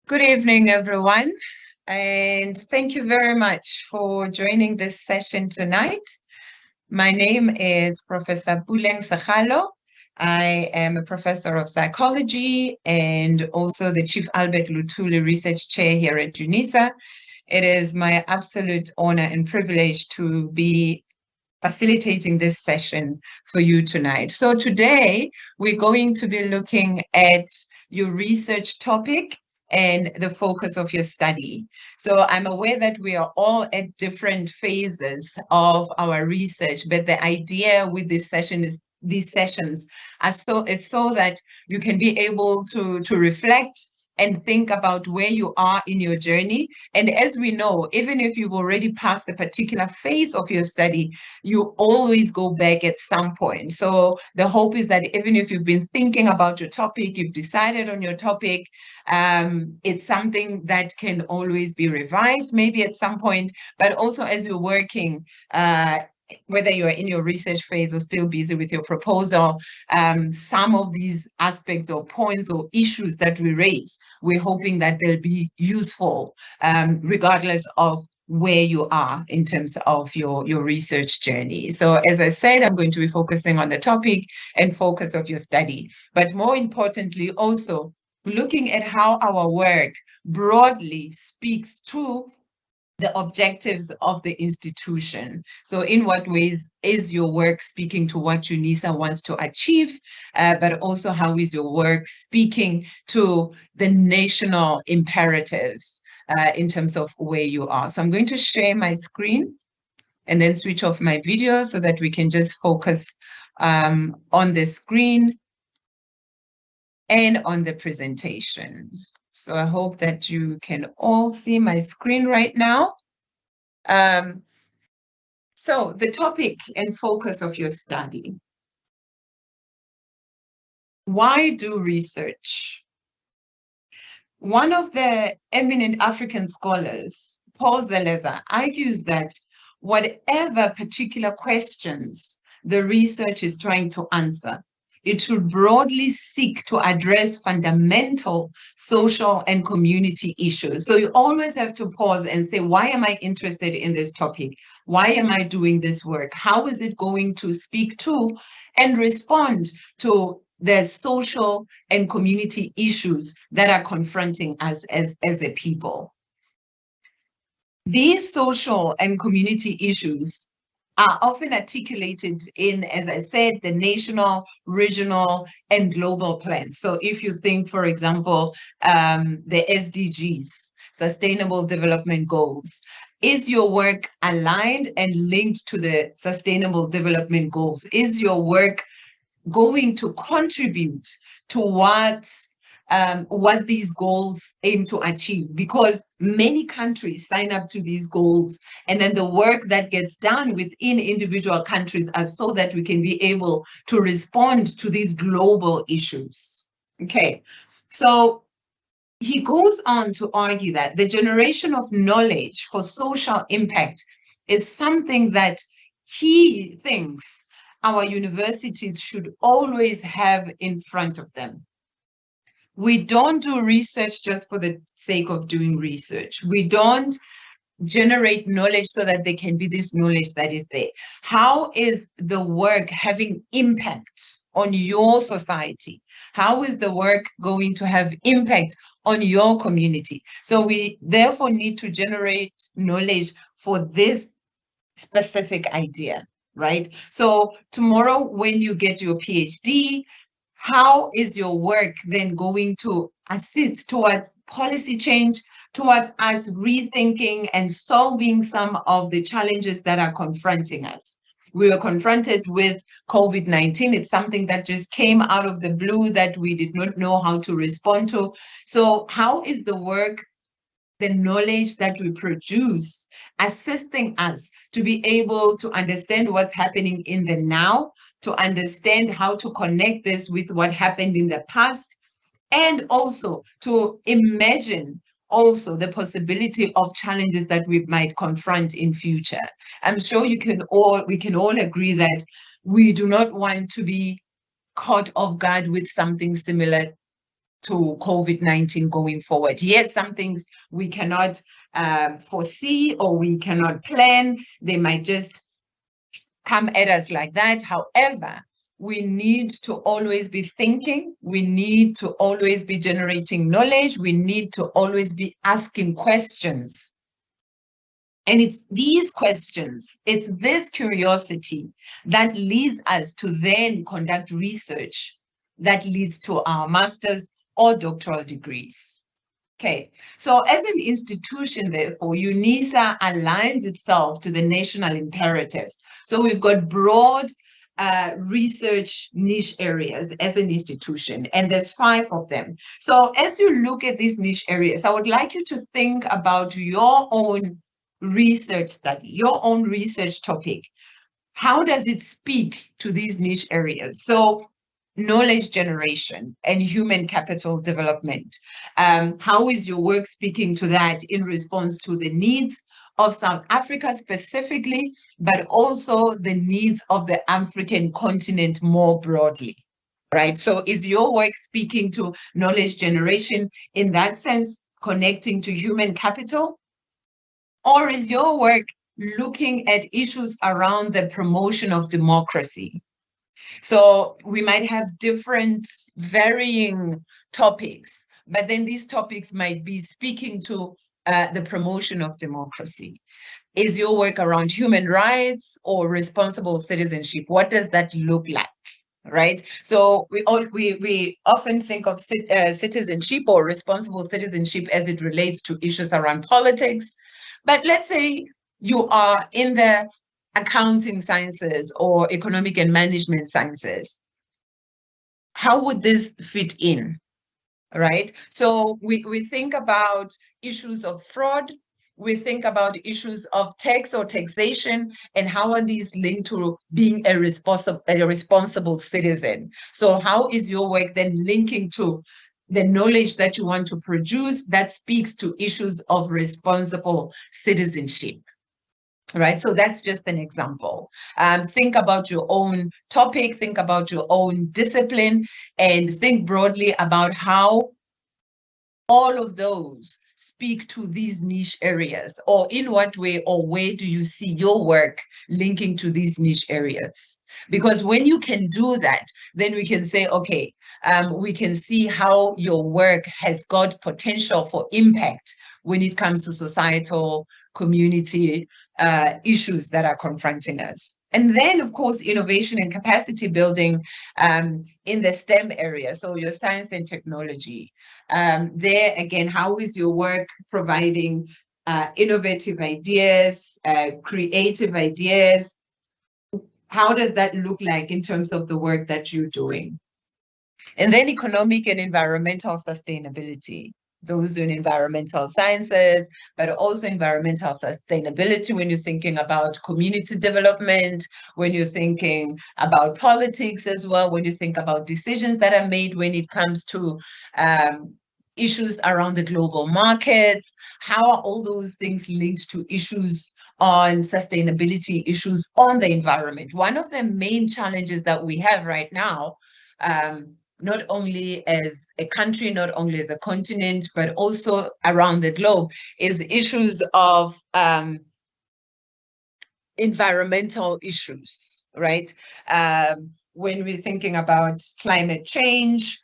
Good evening, everyone, and thank you very much for joining this session tonight. My name is Professor Puleng Sakalo. I am a professor of psychology and also the Chief Albert Luthuli Research Chair here at UNISA. It is my absolute honor and privilege to be facilitating this session for you tonight. So today we're going to be looking at your research topic and the focus of your study. So I'm aware that we are all at different phases of our research, but the idea with this session is these sessions are so that you can be able to reflect and think about where you are in your journey. And as we know, even if you've already passed a particular phase of your study, you always go back at some point. So the hope is that even if you've been thinking about your topic, you've decided on your topic, it's something that can always be revised, maybe at some point, but also as you're working, whether you're in your research phase or still busy with your proposal, some of these aspects or points or issues that we raise, we're hoping that they'll be useful, regardless of where you are in terms of your research journey. So as I said, I'm going to be focusing on the topic and focus of your study, but more importantly, also looking at how our work broadly speaks to the objectives of the institution. So in what ways is your work speaking to what UNISA wants to achieve, but also how is your work speaking to the national imperatives in terms of where you are. So I'm going to share my screen and then switch off my video so that we can just focus on the screen and on the presentation. So I hope that you can all see my screen right now. So the topic and focus of your study. Why do research? One of the eminent African scholars, Paul Zelezer, argues that whatever particular questions the research is trying to answer, it should broadly seek to address fundamental social and community issues. So you always have to pause and say, why am I interested in this topic? Why am I doing this work? How is it going to speak to and respond to the social and community issues that are confronting us as a people? These social and community issues are often articulated in, as I said, the national, regional, and global plans. So if you think, for example, the SDGs, Sustainable Development Goals, is your work aligned and linked to the Sustainable Development Goals? Is your work going to contribute towards what these goals aim to achieve? Because many countries sign up to these goals, and then the work that gets done within individual countries are so that we can be able to respond to these global issues. Okay, so he goes on to argue that the generation of knowledge for social impact is something that he thinks our universities should always have in front of them. We don't do research just for the sake of doing research. We don't generate knowledge so that there can be this knowledge that is there. How is the work having impact on your society? How is the work going to have impact on your community? So we therefore need to generate knowledge for this specific idea, right? So tomorrow when you get your PhD, how is your work then going to assist towards policy change, towards us rethinking and solving some of the challenges that are confronting us? We were confronted with COVID-19. It's something that just came out of the blue that we did not know how to respond to. So how is the work, the knowledge that we produce, assisting us to be able to understand what's happening in the now, to understand how to connect this with what happened in the past, and also to imagine also the possibility of challenges that we might confront in future. I'm sure we can all agree that we do not want to be caught off guard with something similar to COVID-19 going forward. Yes, some things we cannot foresee or we cannot plan. They might just come at us like that. However, we need to always be thinking. We need to always be generating knowledge. We need to always be asking questions. And it's these questions, it's this curiosity that leads us to then conduct research that leads to our master's or doctoral degrees. Okay, so as an institution, therefore, UNISA aligns itself to the national imperatives. So we've got broad research niche areas as an institution, and there's 5 of them. So as you look at these niche areas, I would like you to think about your own research study, your own research topic. How does it speak to these niche areas? So knowledge generation and human capital development. How is your work speaking to that in response to the needs of South Africa specifically, but also the needs of the African continent more broadly, right? So is your work speaking to knowledge generation in that sense, connecting to human capital? Or is your work looking at issues around the promotion of democracy? So we might have different varying topics, but then these topics might be speaking to the promotion of democracy. Is your work around human rights or responsible citizenship? What does that look like? Right? So we often think of citizenship or responsible citizenship as it relates to issues around politics. But let's say you are in the accounting sciences or economic and management sciences. How would this fit in? Right? So we think about issues of fraud, we think about issues of tax or taxation, and how are these linked to being a responsible citizen? So how is your work then linking to the knowledge that you want to produce that speaks to issues of responsible citizenship? Right, so that's just an example. Think about your own topic, think about your own discipline, and think broadly about how all of those speak to these niche areas, or in what way or where do you see your work linking to these niche areas? Because when you can do that, then we can say, okay, we can see how your work has got potential for impact when it comes to societal, community issues that are confronting us. And then, of course, innovation and capacity building in the STEM area, so your science and technology. There, again, how is your work providing innovative ideas, creative ideas? How does that look like in terms of the work that you're doing? And then economic and environmental sustainability. Those in environmental sciences, but also environmental sustainability when you're thinking about community development, when you're thinking about politics as well, when you think about decisions that are made when it comes to issues around the global markets. How are all those things linked to issues on sustainability, issues on the environment? One of the main challenges that we have right now, not only as a country, not only as a continent, but also around the globe, is issues of environmental issues, right? When we're thinking about climate change,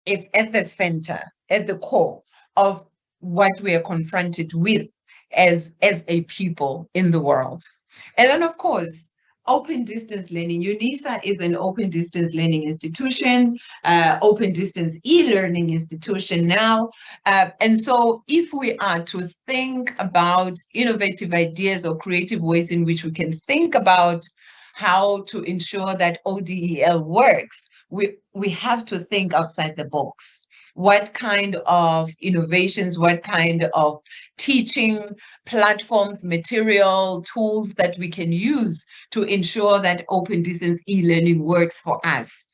it's at the center, at the core of what we are confronted with as a people in the world. And then, of course, open distance learning. UNISA is an open distance learning institution, open distance e-learning institution now. And so if we are to think about innovative ideas or creative ways in which we can think about how to ensure that ODEL works, we have to think outside the box. What kind of innovations, what kind of teaching platforms, material, tools that we can use to ensure that open distance e-learning works for us.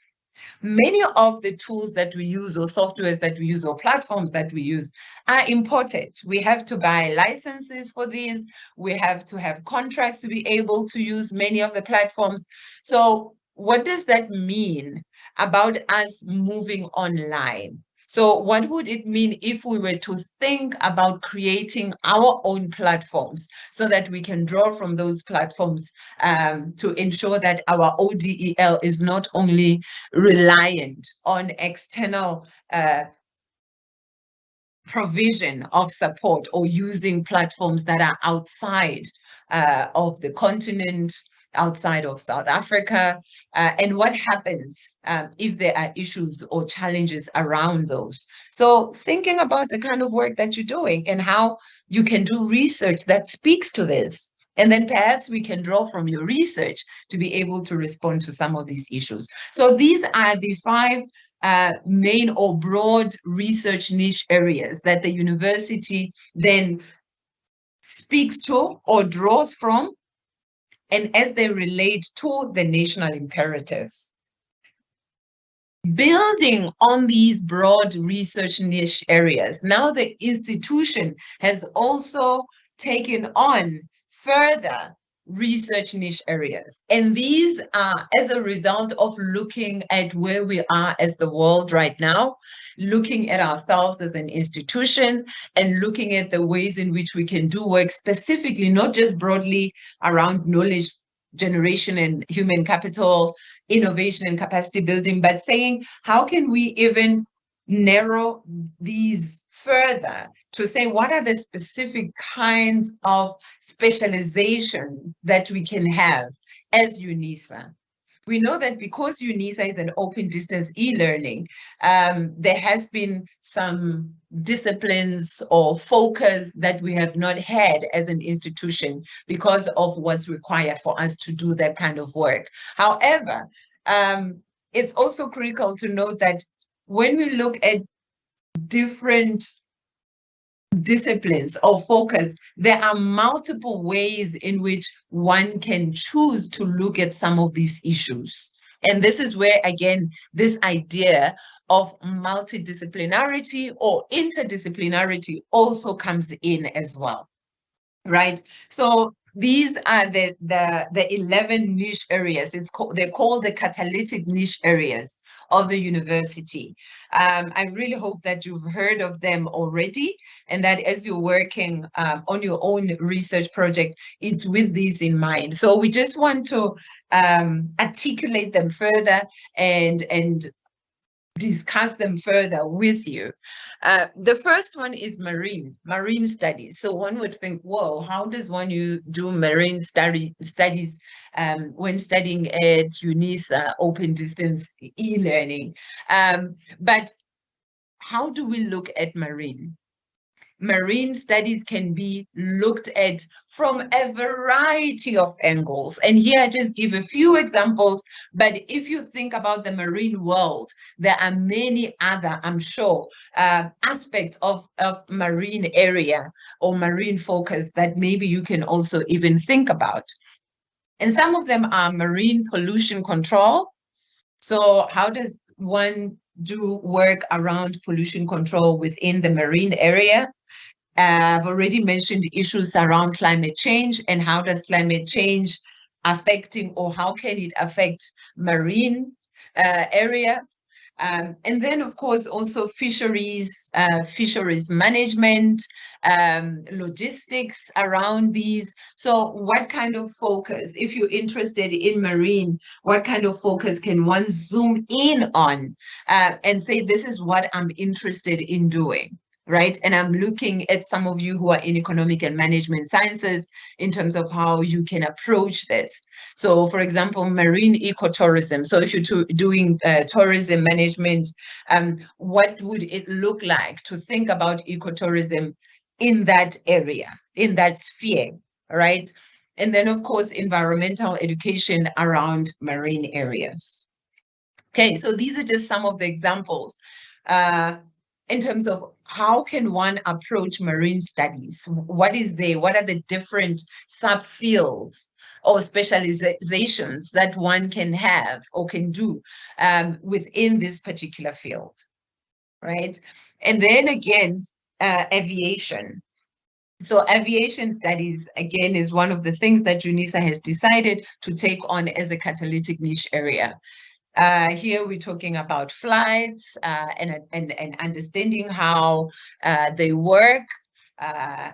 Many of the tools that we use or softwares that we use or platforms that we use are imported. We have to buy licenses for these. We have to have contracts to be able to use many of the platforms. So what does that mean about us moving online? So what would it mean if we were to think about creating our own platforms so that we can draw from those platforms to ensure that our ODEL is not only reliant on external provision of support or using platforms that are outside of the continent, outside of South Africa, and what happens if there are issues or challenges around those. So thinking about the kind of work that you're doing and how you can do research that speaks to this. And then perhaps we can draw from your research to be able to respond to some of these issues. So these are the 5 main or broad research niche areas that the university then speaks to or draws from, and as they relate to the national imperatives. Building on these broad research niche areas, now the institution has also taken on further research niche areas. And these are as a result of looking at where we are as the world right now, looking at ourselves as an institution, and looking at the ways in which we can do work specifically, not just broadly around knowledge generation and human capital, innovation and capacity building, but saying, how can we even narrow these further to say what are the specific kinds of specialization that we can have as UNISA? We know that because UNISA is an open distance e-learning, there has been some disciplines or focus that we have not had as an institution because of what's required for us to do that kind of work. However, it's also critical to note that when we look at different disciplines or focus, there are multiple ways in which one can choose to look at some of these issues. And this is where, again, this idea of multidisciplinarity or interdisciplinarity also comes in as well, right? So these are the 11 niche areas. They're called the catalytic niche areas of the university. I really hope that you've heard of them already, and that as you're working on your own research project, it's with these in mind. So we just want to articulate them further and discuss them further with you. The first one is marine studies. So one would think, whoa, how does one do marine studies when studying at UNISA open distance e-learning? But how do we look at marine? Marine studies can be looked at from a variety of angles. And here I just give a few examples, but if you think about the marine world, there are many other, I'm sure, aspects of marine area or marine focus that maybe you can also even think about. And some of them are marine pollution control. So how does one do work around pollution control within the marine area? I've already mentioned the issues around climate change and how does climate change affecting or how can it affect marine areas. And then, of course, also fisheries management, logistics around these. So what kind of focus, if you're interested in marine, what kind of focus can one zoom in on and say, this is what I'm interested in doing? Right? And I'm looking at some of you who are in economic and management sciences in terms of how you can approach this. So, for example, marine ecotourism. So if you're doing tourism management, what would it look like to think about ecotourism in that area, in that sphere, right? And then, of course, environmental education around marine areas. Okay, so these are just some of the examples. In terms of how can one approach marine studies? What is there? What are the different subfields or specializations that one can have or can do within this particular field, right? And then again, aviation. So aviation studies, again, is one of the things that UNISA has decided to take on as a catalytic niche area. Here we're talking about flights and understanding how they work, uh,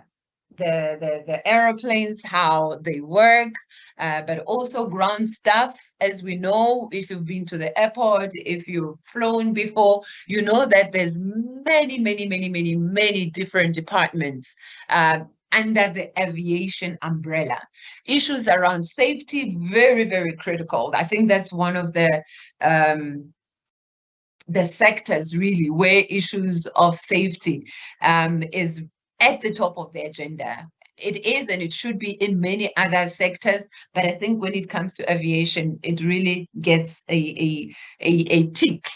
the aeroplanes, how they work, but also ground stuff. As we know, if you've been to the airport, if you've flown before, you know that there's many different departments under the aviation umbrella. Issues around safety, very critical. I think that's one of the sectors really where issues of safety is at the top of the agenda. It is and it should be in many other sectors, but I think when it comes to aviation, it really gets a tick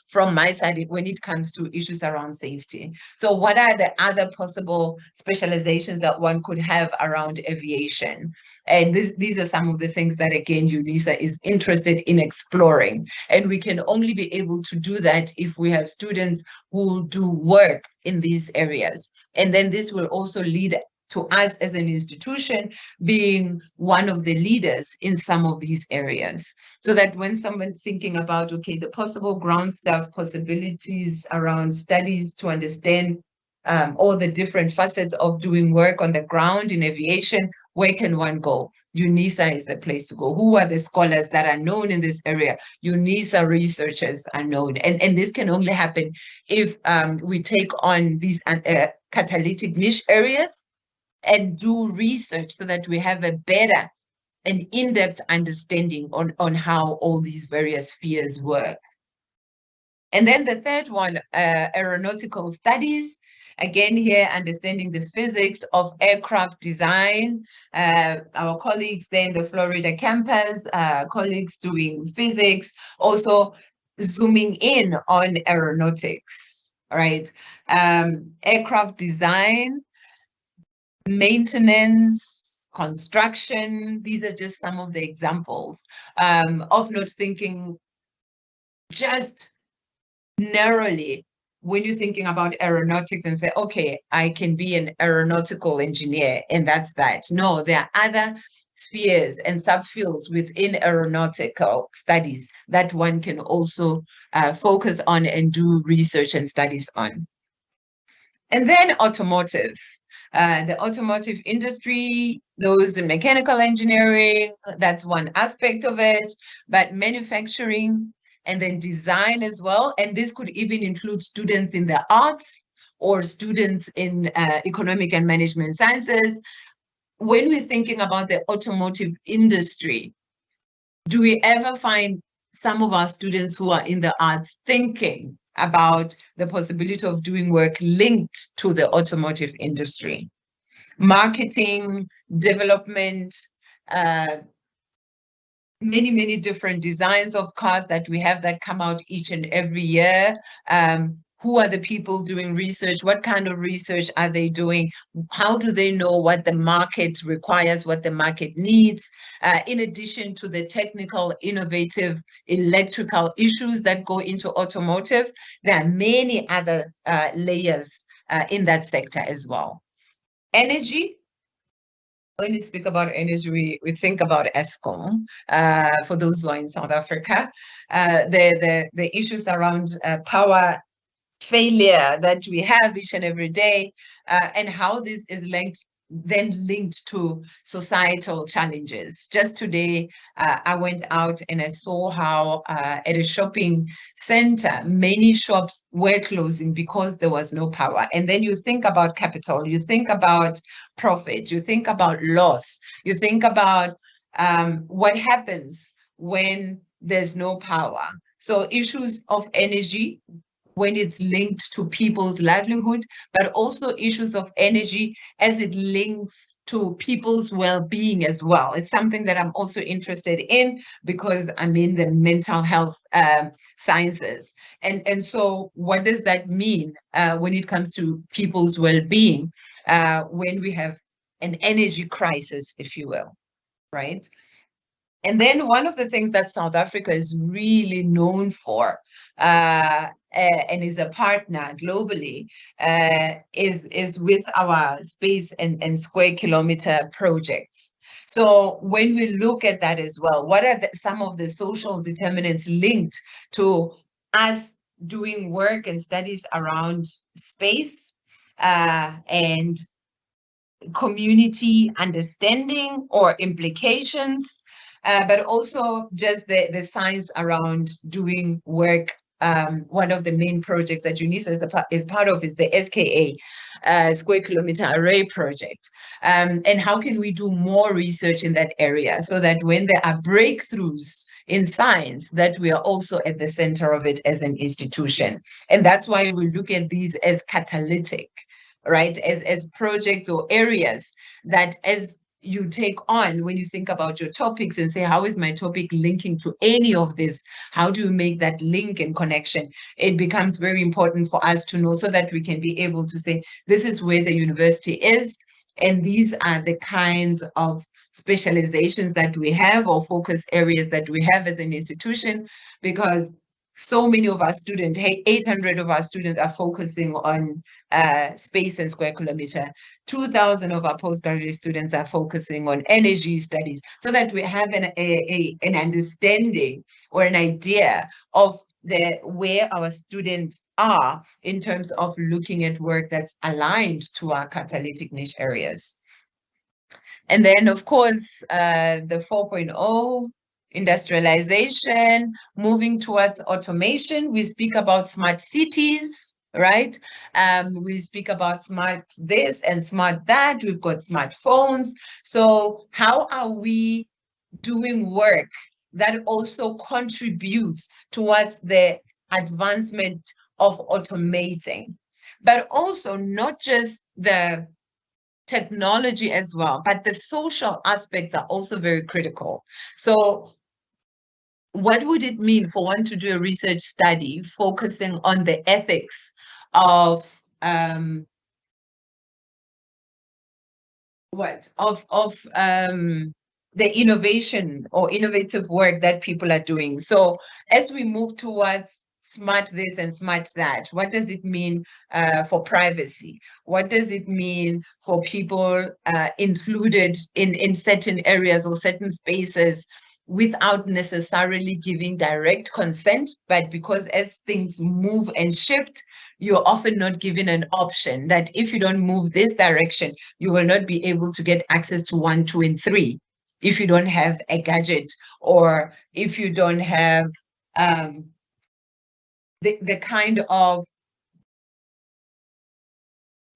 from my side when it comes to issues around safety. So what are the other possible specializations that one could have around aviation? And these are some of the things that, again, UNISA is interested in exploring. And we can only be able to do that if we have students who do work in these areas. And then this will also lead to us as an institution being one of the leaders in some of these areas. So that when someone's thinking about, okay, the possible ground staff possibilities around studies to understand all the different facets of doing work on the ground in aviation, where can one go? UNISA is the place to go. Who are the scholars that are known in this area? UNISA researchers are known. And this can only happen if we take on these catalytic niche areas and do research so that we have a better and in-depth understanding on how all these various spheres work. And then the third one, aeronautical studies. Again, here, understanding the physics of aircraft design. Our colleagues there in the Florida campus, colleagues doing physics, also zooming in on aeronautics, right? Aircraft design, maintenance, construction. These are just some of the examples of not thinking just narrowly when you're thinking about aeronautics and say, okay, I can be an aeronautical engineer and that's that. No, there are other spheres and subfields within aeronautical studies that one can also focus on and do research and studies on. And then automotive. The automotive industry, those in mechanical engineering, that's one aspect of it, but manufacturing, and then design as well. And this could even include students in the arts or students in economic and management sciences. When we're thinking about the automotive industry, do we ever find some of our students who are in the arts thinking about the possibility of doing work linked to the automotive industry? Marketing, development, many different designs of cars that we have that come out each and every year. Who are the people doing research? What kind of research are they doing? How do they know what the market requires, what the market needs? In addition to the technical, innovative, electrical issues that go into automotive, there are many other layers in that sector as well. Energy. When we speak about energy, we think about ESCOM, for those who are in South Africa. The issues around power failure that we have each and every day, and how this is linked to societal challenges. Just today, I went out and I saw how at a shopping center, many shops were closing because there was no power. And then you think about capital, you think about profit, you think about loss, you think about what happens when there's no power. So issues of energy, when it's linked to people's livelihood, but also issues of energy as it links to people's well-being as well. It's something that I'm also interested in because I'm in the mental health sciences. And so what does that mean when it comes to people's well-being when we have an energy crisis, if you will, right? And then one of the things that South Africa is really known for and is a partner globally is with our space and square kilometer projects. So when we look at that as well, what are some of the social determinants linked to us doing work and studies around space and community understanding or implications, but also just the science around doing work. One of the main projects that UNISA is part of is the SKA, Square Kilometer Array Project. And how can we do more research in that area so that when there are breakthroughs in science, that we are also at the center of it as an institution. And that's why we look at these as catalytic, right? As projects or areas that as you take on when you think about your topics and say, how is my topic linking to any of this? How do you make that link and connection? It becomes very important for us to know so that we can be able to say, this is where the university is, and these are the kinds of specializations that we have or focus areas that we have as an institution, because so many of our students, 800 of our students are focusing on space and square kilometer. 2,000 of our postgraduate students are focusing on energy studies, so that we have an understanding or an idea of where our students are in terms of looking at work that's aligned to our catalytic niche areas. And then, of course, the 4.0, industrialization, moving towards automation. We speak about smart cities, right? We speak about smart this and smart that. We've got smartphones. So how are we doing work that also contributes towards the advancement of automating, but also not just the technology as well, but the social aspects are also very critical. So what would it mean for one to do a research study focusing on the ethics of the innovation or innovative work that people are doing? So as we move towards smart this and smart that, what does it mean for privacy? What does it mean for people included in certain areas or certain spaces without necessarily giving direct consent, but because as things move and shift, you're often not given an option that if you don't move this direction, you will not be able to get access to 1, 2, and 3 if you don't have a gadget, or if you don't have the kind of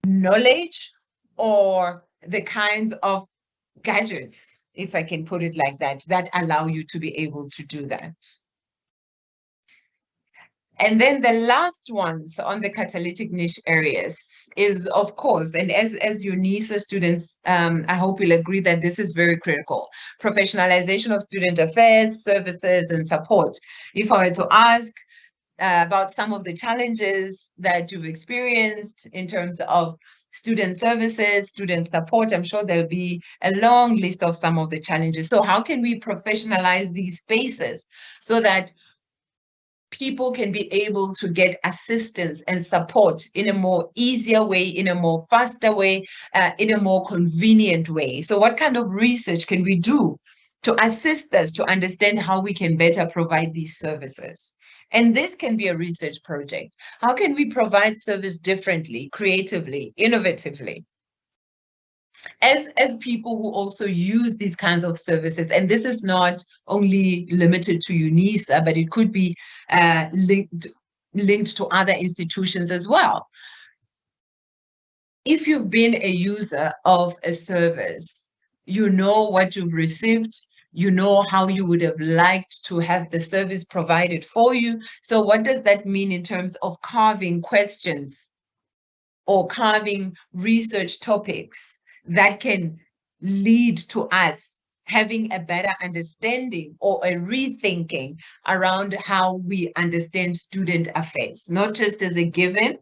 knowledge or the kinds of gadgets, if I can put it like that, that allow you to be able to do that. And then the last ones on the catalytic niche areas is, of course, and as UNISA students, I hope you'll agree that this is very critical. Professionalization of student affairs, services, and support. If I were to ask about some of the challenges that you've experienced in terms of student services, student support, I'm sure there'll be a long list of some of the challenges. So how can we professionalize these spaces so that people can be able to get assistance and support in a more easier way, in a more faster way, in a more convenient way? So what kind of research can we do to assist us to understand how we can better provide these services? And this can be a research project. How can we provide service differently, creatively, innovatively? As people who also use these kinds of services, and this is not only limited to UNISA, but it could be linked to other institutions as well. If you've been a user of a service, you know what you've received, you know how you would have liked to have the service provided for you. So what does that mean in terms of carving questions or carving research topics that can lead to us having a better understanding or a rethinking around how we understand student affairs, not just as a given,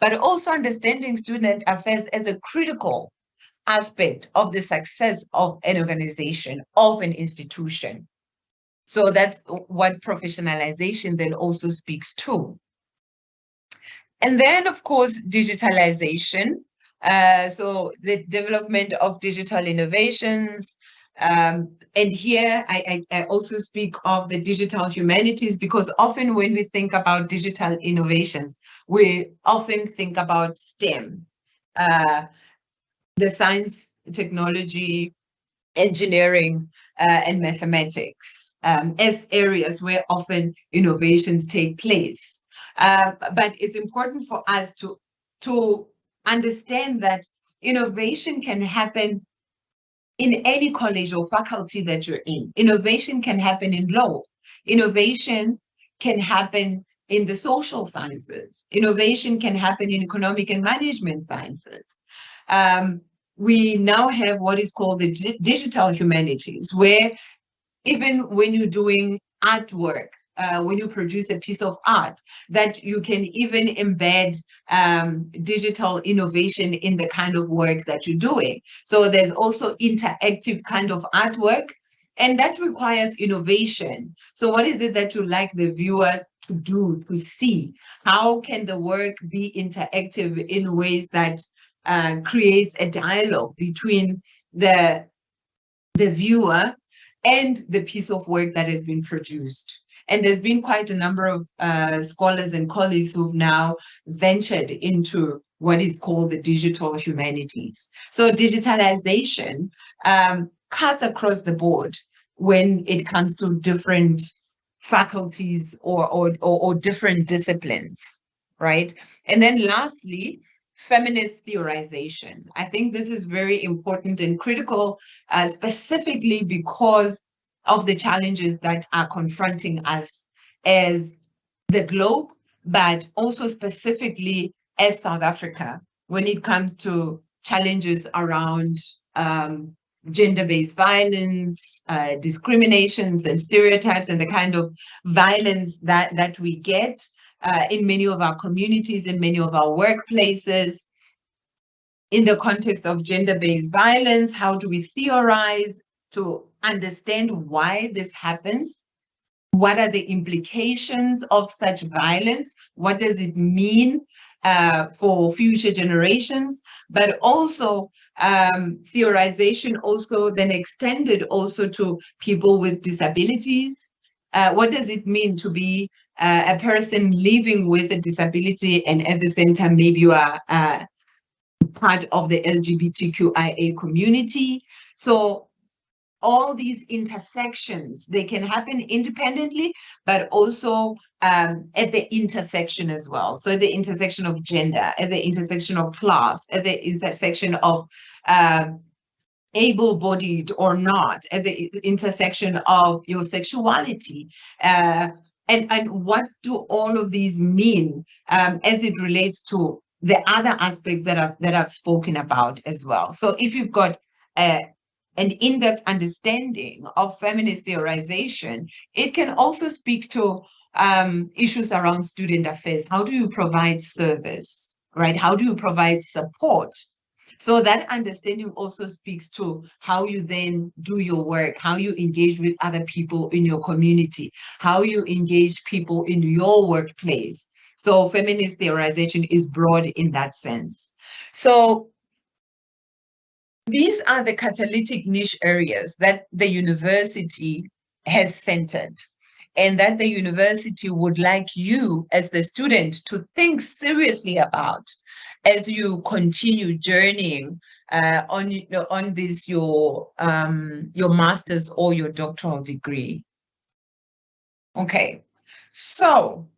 but also understanding student affairs as a critical aspect of the success of an organization, of an institution. So that's what professionalization then also speaks to. And then, of course, digitalization. So the development of digital innovations, And here I also speak of the digital humanities, because often when we think about digital innovations, we often think about STEM, the science, technology, engineering, and mathematics, as areas where often innovations take place. But it's important for us to understand that innovation can happen in any college or faculty that you're in. Innovation can happen in law. Innovation can happen in the social sciences. Innovation can happen in economic and management sciences. We now have what is called the digital humanities, where even when you're doing artwork, when you produce a piece of art, that you can even embed digital innovation in the kind of work that you're doing. So there's also interactive kind of artwork, and that requires innovation. So what is it that you like the viewer to do, to see? How can the work be interactive in ways that creates a dialogue between the viewer and the piece of work that has been produced? And there's been quite a number of scholars and colleagues who've now ventured into what is called the digital humanities. So digitalization cuts across the board when it comes to different faculties or different disciplines, right? And then lastly, feminist theorization. I think this is very important and critical, specifically because of the challenges that are confronting us as the globe, but also specifically as South Africa, when it comes to challenges around gender-based violence, discriminations and stereotypes, and the kind of violence that we get in many of our communities, in many of our workplaces. In the context of gender-based violence, how do we theorize to understand why this happens? What are the implications of such violence? What does it mean for future generations? But also theorization also then extended also to people with disabilities. What does it mean to be a person living with a disability, and at the same time maybe you are part of the LGBTQIA community? So all these intersections, they can happen independently, but also at the intersection as well. So at the intersection of gender, at the intersection of class, at the intersection of able-bodied or not, at the intersection of your sexuality. And what do all of these mean as it relates to the other aspects that I've spoken about as well? So if you've got an in-depth understanding of feminist theorization, it can also speak to issues around student affairs. How do you provide service, right? How do you provide support? So that understanding also speaks to how you then do your work, how you engage with other people in your community, how you engage people in your workplace. So feminist theorization is broad in that sense. So these are the catalytic niche areas that the university has centered, and that the university would like you as the student to think seriously about as you continue journeying on this your master's or your doctoral degree. Okay, so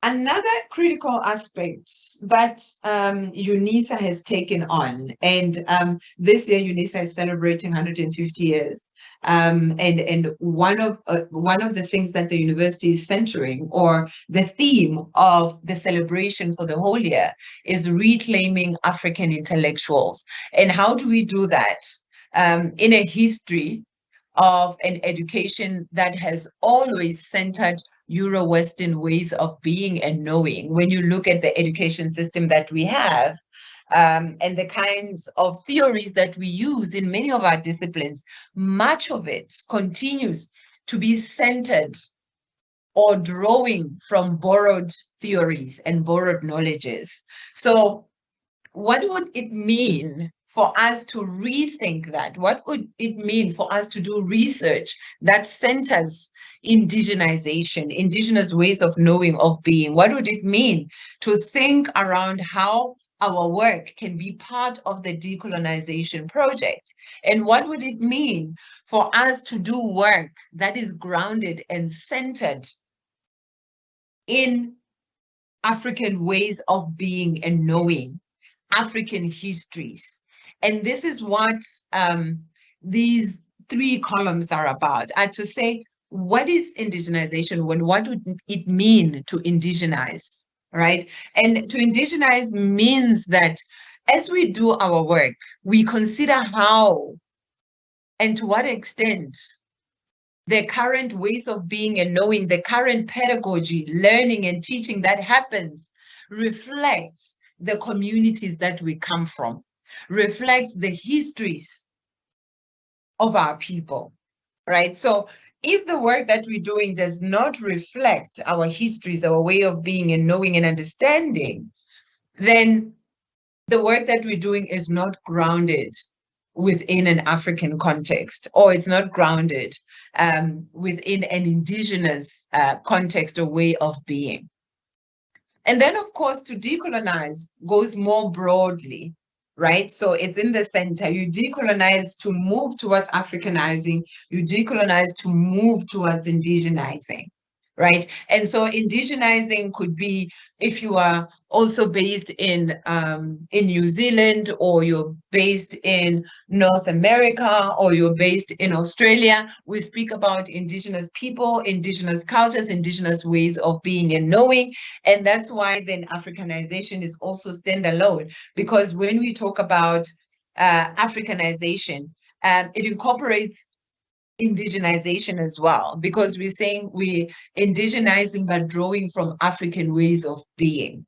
another critical aspect that UNISA has taken on, and this year UNISA is celebrating 150 years, and one of the things that the university is centering, or the theme of the celebration for the whole year, is reclaiming African intellectuals. And how do we do that? In a history of an education that has always centered Euro-Western ways of being and knowing. When you look at the education system that we have, and the kinds of theories that we use in many of our disciplines, much of it continues to be centered or drawing from borrowed theories and borrowed knowledges. So what would it mean for us to rethink that? What would it mean for us to do research that centers indigenization, indigenous ways of knowing, of being? What would it mean to think around how our work can be part of the decolonization project? And what would it mean for us to do work that is grounded and centered in African ways of being and knowing, African histories? And this is what these three columns are about. And to say, what is indigenization? What would it mean to indigenize, right? And to indigenize means that as we do our work, we consider how and to what extent the current ways of being and knowing, the current pedagogy, learning and teaching that happens reflects the communities that we come from, reflects the histories of our people, right? So if the work that we're doing does not reflect our histories, our way of being and knowing and understanding, then the work that we're doing is not grounded within an African context, or it's not grounded within an indigenous context or way of being. And then, of course, to decolonize goes more broadly, right? So it's in the center. You decolonize to move towards Africanizing, you decolonize to move towards indigenizing, right? And so indigenizing could be if you are also based in New Zealand, or you're based in North America, or you're based in Australia. We speak about indigenous people, indigenous cultures, indigenous ways of being and knowing. And that's why then Africanization is also standalone, because when we talk about Africanization, it incorporates indigenization as well, because we're saying we're indigenizing but drawing from African ways of being,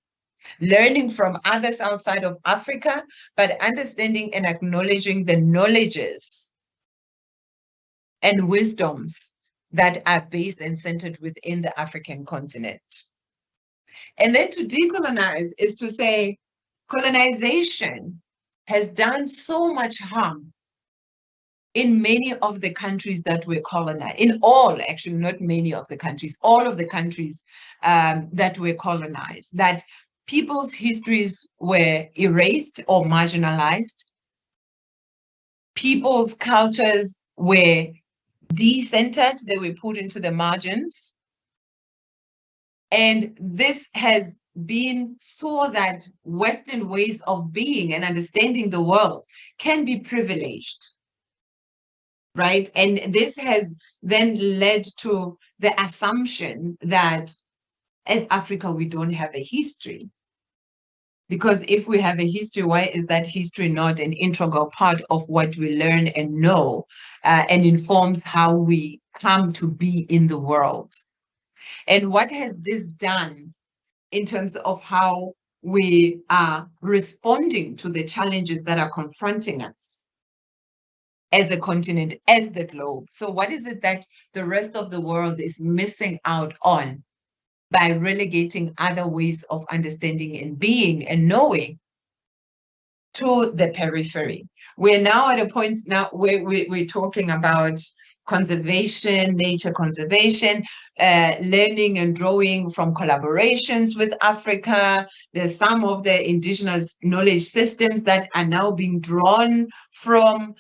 learning from others outside of Africa, but understanding and acknowledging the knowledges and wisdoms that are based and centered within the African continent. And then to decolonize is to say colonization has done so much harm in many of the countries that were colonized, in all, actually, not many of the countries, all of the countries that were colonized, that people's histories were erased or marginalized. People's cultures were decentered, they were put into the margins. And this has been so that Western ways of being and understanding the world can be privileged, right? And this has then led to the assumption that as Africa, we don't have a history. Because if we have a history, why is that history not an integral part of what we learn and know and informs how we come to be in the world? And what has this done in terms of how we are responding to the challenges that are confronting us as a continent, as the globe? So what is it that the rest of the world is missing out on by relegating other ways of understanding and being and knowing to the periphery? We're now at a point now where we're talking about conservation, nature conservation, learning and drawing from collaborations with Africa. There's some of the indigenous knowledge systems that are now being drawn from,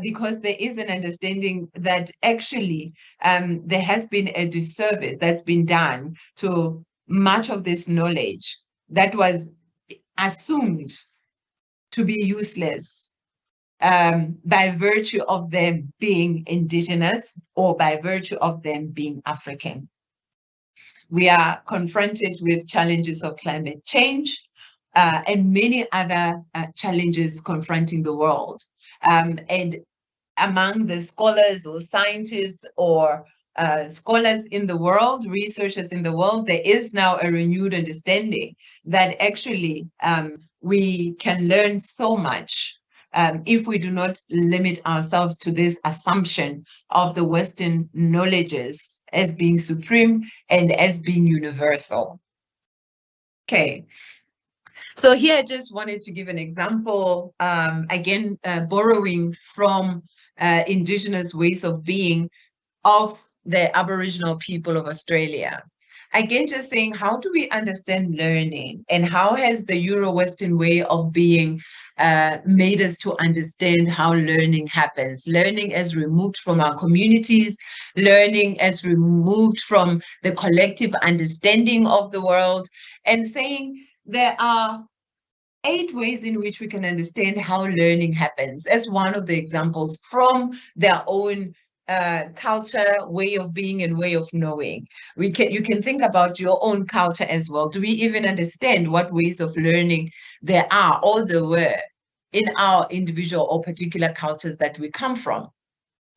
because there is an understanding that actually there has been a disservice that's been done to much of this knowledge that was assumed to be useless by virtue of them being indigenous or by virtue of them being African. We are confronted with challenges of climate change and many other challenges confronting the world. And among the scholars or scientists or scholars in the world, researchers in the world, there is now a renewed understanding that actually we can learn so much if we do not limit ourselves to this assumption of the Western knowledges as being supreme and as being universal. Okay, So here I just wanted to give an example, again, borrowing from indigenous ways of being of the Aboriginal people of Australia. Again, just saying, how do we understand learning, and how has the Euro-Western way of being made us to understand how learning happens? Learning as removed from our communities, learning as removed from the collective understanding of the world, and saying there are 8 ways in which we can understand how learning happens as one of the examples from their own culture, way of being, and way of knowing. You can think about your own culture as well. Do we even understand what ways of learning there are or there were in our individual or particular cultures that we come from?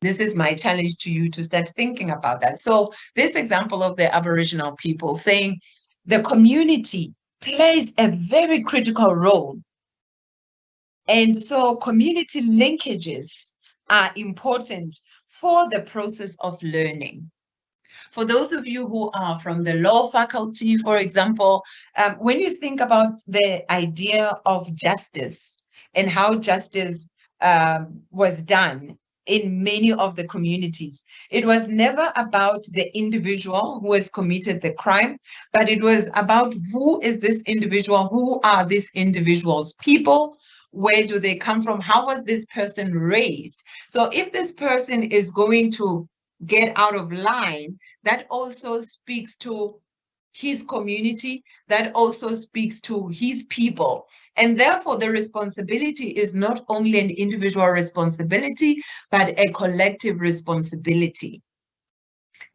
This is my challenge to you to start thinking about that. So this example of the Aboriginal people saying the community plays a very critical role. And so community linkages are important for the process of learning. For those of you who are from the law faculty, for example, when you think about the idea of justice and how justice was done in many of the communities, it was never about the individual who has committed the crime, but it was about who is this individual, who are these individuals, people, where do they come from, how was this person raised? So if this person is going to get out of line, that also speaks to his community, that also speaks to his people. And therefore, the responsibility is not only an individual responsibility, but a collective responsibility.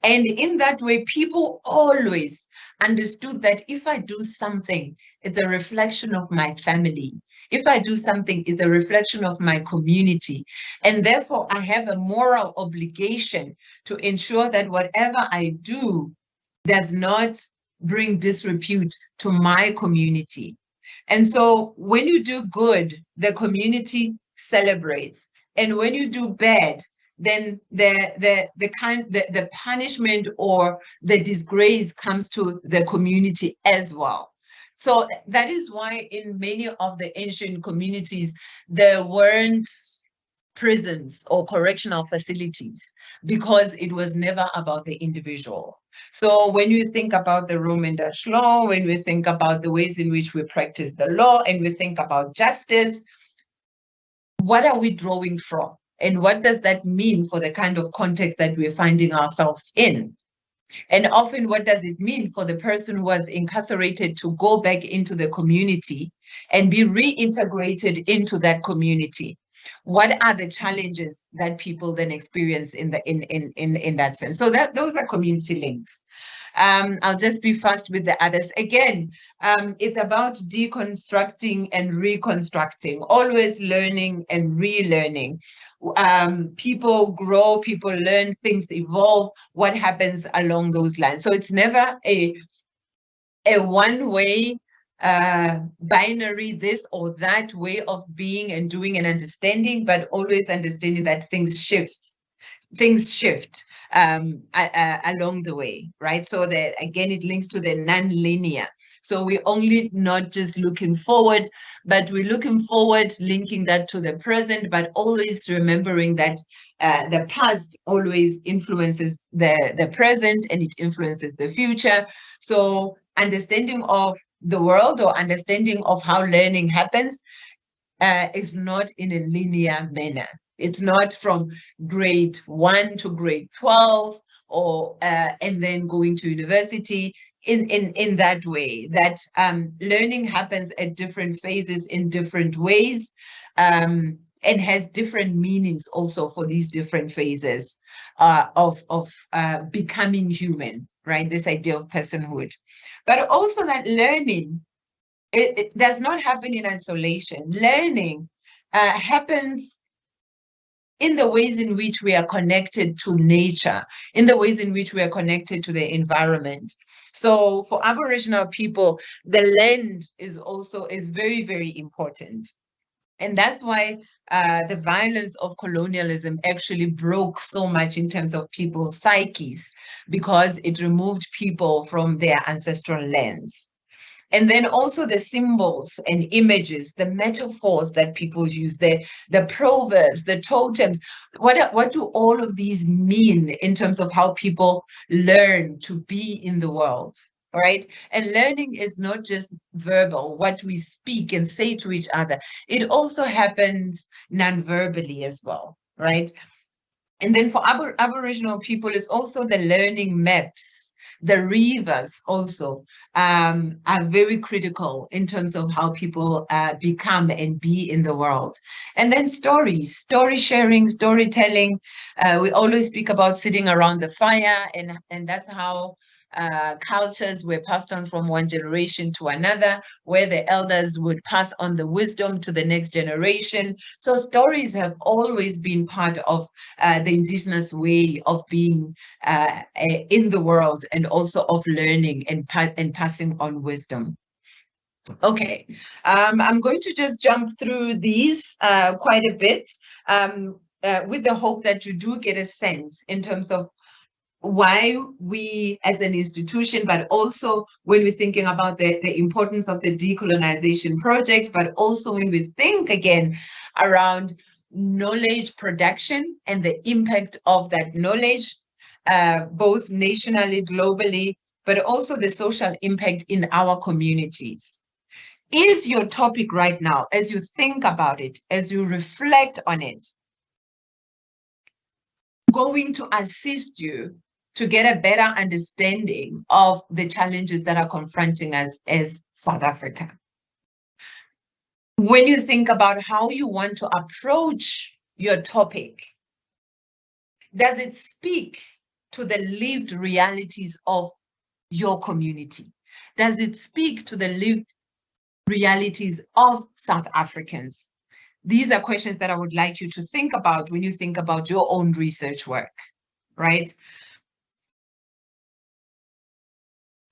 And in that way, people always understood that if I do something, it's a reflection of my family. If I do something, it's a reflection of my community. And therefore, I have a moral obligation to ensure that whatever I do does not bring disrepute to my community. And so when you do good, the community celebrates. And when you do bad, then the punishment or the disgrace comes to the community as well. So that is why in many of the ancient communities, there weren't prisons or correctional facilities, because it was never about the individual. So when you think about the Roman Dutch law, when we think about the ways in which we practice the law, and we think about justice, what are we drawing from? And what does that mean for the kind of context that we're finding ourselves in? And often, what does it mean for the person who was incarcerated to go back into the community and be reintegrated into that community? What are the challenges that people then experience in that sense? So those are community links. I'll just be fast with the others. Again, it's about deconstructing and reconstructing, always learning and relearning. People grow, people learn, things evolve. What happens along those lines? So it's never a one-way binary, this or that way of being and doing and understanding, but always understanding that things shift along the way, right? So that again, it links to the non-linear. So we're only not just looking forward, but we're looking forward, linking that to the present, but always remembering that the past always influences the present, and it influences the future. So understanding of the world, or understanding of how learning happens, is not in a linear manner. It's not from grade 1 to grade 12, or and then going to university in that way. That learning happens at different phases in different ways, and has different meanings also for these different phases of becoming human, right? This idea of personhood. But also that learning, it does not happen in isolation. Learning happens in the ways in which we are connected to nature, in the ways in which we are connected to the environment. So for Aboriginal people, the land is very, very important. And that's why the violence of colonialism actually broke so much in terms of people's psyches, because it removed people from their ancestral lands. And then also the symbols and images, the metaphors that people use, the proverbs, the totems. What do all of these mean in terms of how people learn to be in the world? Right? And learning is not just verbal, what we speak and say to each other. It also happens non-verbally as well, right? And then for Aboriginal people, it's also the learning maps. The rivers also are very critical in terms of how people become and be in the world. And then stories, story sharing, storytelling. We always speak about sitting around the fire, and that's how cultures were passed on from one generation to another, where the elders would pass on the wisdom to the next generation. So stories have always been part of the indigenous way of being in the world, and also of learning and passing on wisdom. Okay, I'm going to just jump through these quite a bit with the hope that you do get a sense in terms of why we as an institution, but also when we're thinking about the importance of the decolonization project, but also when we think again around knowledge production and the impact of that knowledge, both nationally, globally, but also the social impact in our communities. Is your topic right now, as you think about it, as you reflect on it, going to assist you to get a better understanding of the challenges that are confronting us as South Africa? When you think about how you want to approach your topic, does it speak to the lived realities of your community? Does it speak to the lived realities of South Africans? These are questions that I would like you to think about when you think about your own research work, right?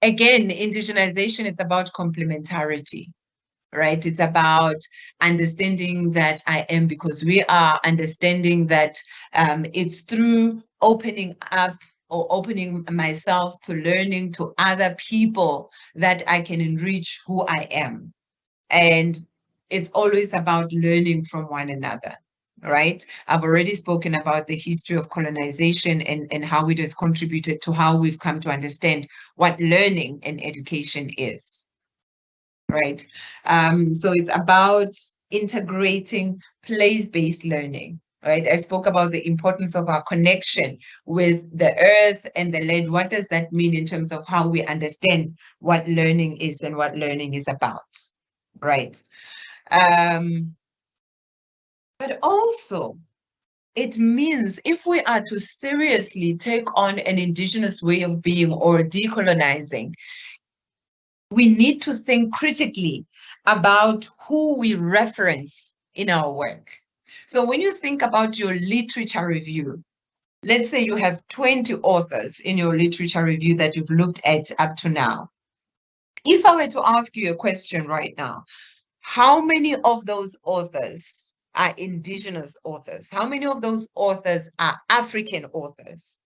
Again, indigenization is about complementarity, right? It's about understanding that I am because we are, understanding that it's through opening up or opening myself to learning to other people that I can enrich who I am. And it's always about learning from one another, right? I've already spoken about the history of colonization and how it has contributed to how we've come to understand what learning and education is, right? So it's about integrating place-based learning, right? I spoke about the importance of our connection with the earth and the land. What does that mean in terms of how we understand what learning is and what learning is about, right? But also, it means if we are to seriously take on an indigenous way of being or decolonizing, we need to think critically about who we reference in our work. So when you think about your literature review, let's say you have 20 authors in your literature review that you've looked at up to now. If I were to ask you a question right now, how many of those authors are indigenous authors? How many of those authors are African authors?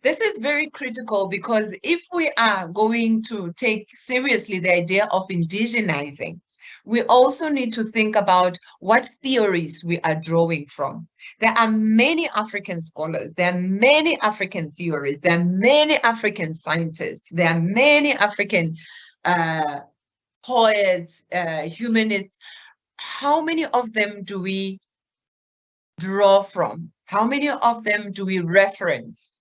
This is very critical because if we are going to take seriously the idea of indigenizing, we also need to think about what theories we are drawing from. There are many African scholars, there are many African theories, there are many African scientists, there are many African poets, humanists. How many of them do we draw from? How many of them do we reference?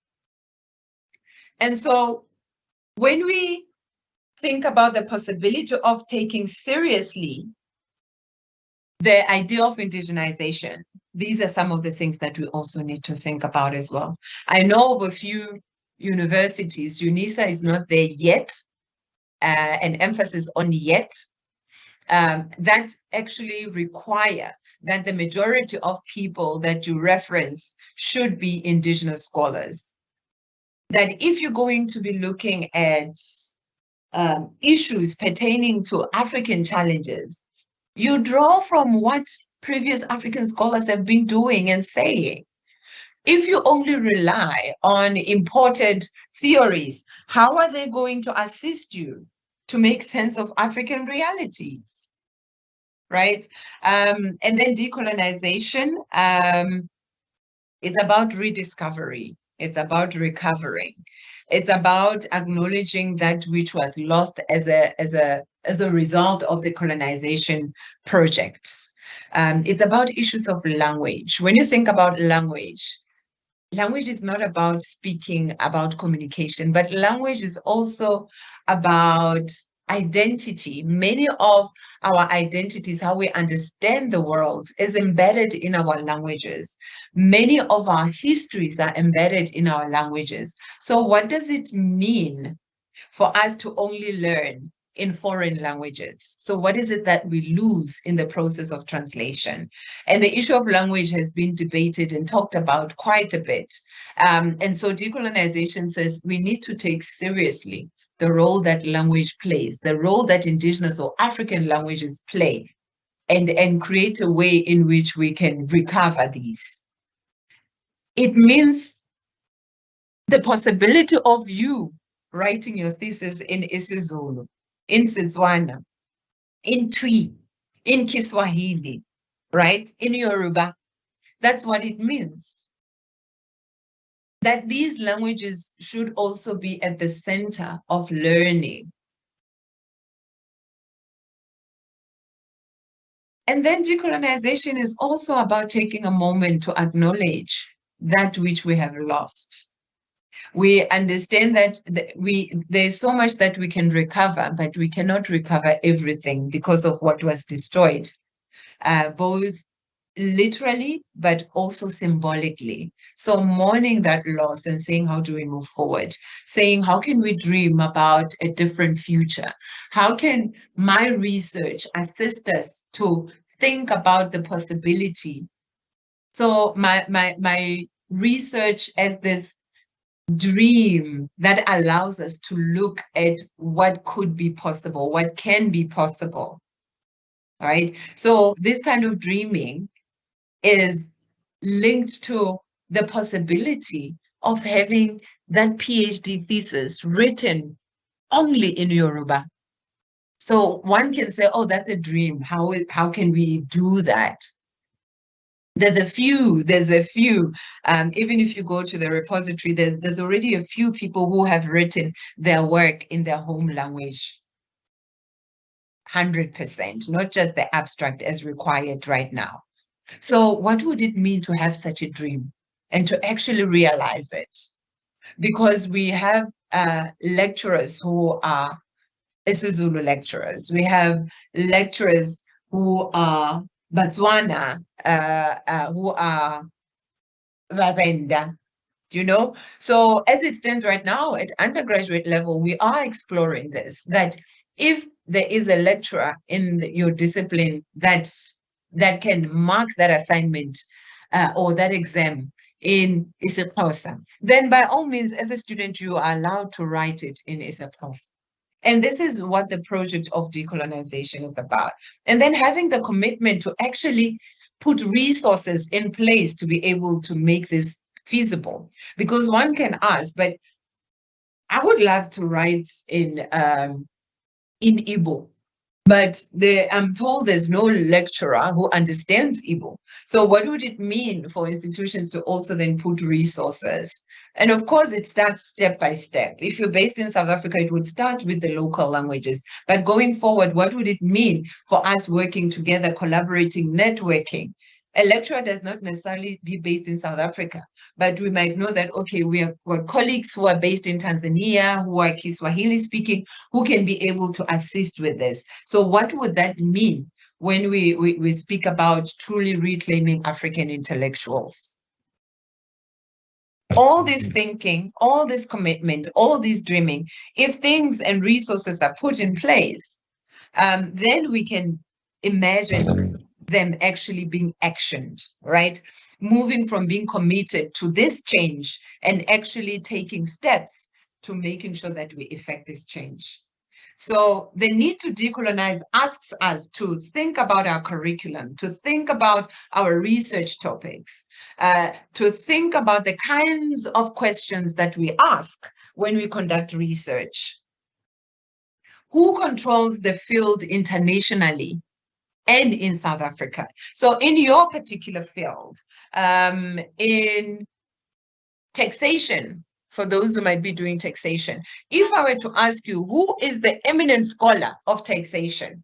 And so when we think about the possibility of taking seriously the idea of indigenization, these are some of the things that we also need to think about as well. I know of a few universities, UNISA is not there yet, an emphasis on yet, that actually require that the majority of people that you reference should be indigenous scholars. That if you're going to be looking at issues pertaining to African challenges, you draw from what previous African scholars have been doing and saying. If you only rely on imported theories, how are they going to assist you to make sense of African realities, right? And then decolonization, it's about rediscovery. It's about recovering. It's about acknowledging that which was lost as a result of the colonization projects. It's about issues of language. When you think about language, language is not about speaking, about communication, but language is also about identity. Many of our identities, how we understand the world, is embedded in our languages. Many of our histories are embedded in our languages. So what does it mean for us to only learn in foreign languages? So what is it that we lose in the process of translation? And the issue of language has been debated and talked about quite a bit. And so decolonization says we need to take seriously the role that language plays, the role that indigenous or African languages play, and create a way in which we can recover these. It means the possibility of you writing your thesis in isiZulu, in Setswana, in Twi, in Kiswahili, right? In Yoruba. That's what it means. That these languages should also be at the center of learning. And then decolonization is also about taking a moment to acknowledge that which we have lost. We understand that there's so much that we can recover, but we cannot recover everything because of what was destroyed, both literally, but also symbolically. So mourning that loss and saying, how do we move forward? Saying, how can we dream about a different future? How can my research assist us to think about the possibility? So my research as this dream that allows us to look at what could be possible, what can be possible, right? So this kind of dreaming is linked to the possibility of having that PhD thesis written only in Yoruba. So one can say, oh, that's a dream. How can we do that? There's a few, even if you go to the repository, there's already a few people who have written their work in their home language. 100%, not just the abstract as required right now. So what would it mean to have such a dream and to actually realize it? Because we have lecturers who are isiZulu lecturers. We have lecturers who are Botswana, who are Ravenda, you know? So as it stands right now at undergraduate level, we are exploring this, that if there is a lecturer in your discipline that can mark that assignment or that exam in isiXhosa, then by all means, as a student, you are allowed to write it in isiXhosa. And this is what the project of decolonization is about. And then having the commitment to actually put resources in place to be able to make this feasible. Because one can ask, but I would love to write in Igbo, but I'm told there's no lecturer who understands Igbo. So what would it mean for institutions to also then put resources? And of course, it starts step by step. If you're based in South Africa, it would start with the local languages. But going forward, what would it mean for us working together, collaborating, networking? A lecturer does not necessarily be based in South Africa, but we might know that, okay, we have got colleagues who are based in Tanzania, who are Kiswahili speaking, who can be able to assist with this. So what would that mean when we speak about truly reclaiming African intellectuals? All this thinking, all this commitment, all this dreaming, if things and resources are put in place, then we can imagine them actually being actioned, right? Moving from being committed to this change and actually taking steps to making sure that we effect this change. So the need to decolonize asks us to think about our curriculum, to think about our research topics, to think about the kinds of questions that we ask when we conduct research. who controls the field internationally and in South Africa? So in your particular field, in taxation, for those who might be doing taxation, if I were to ask you, who is the eminent scholar of taxation?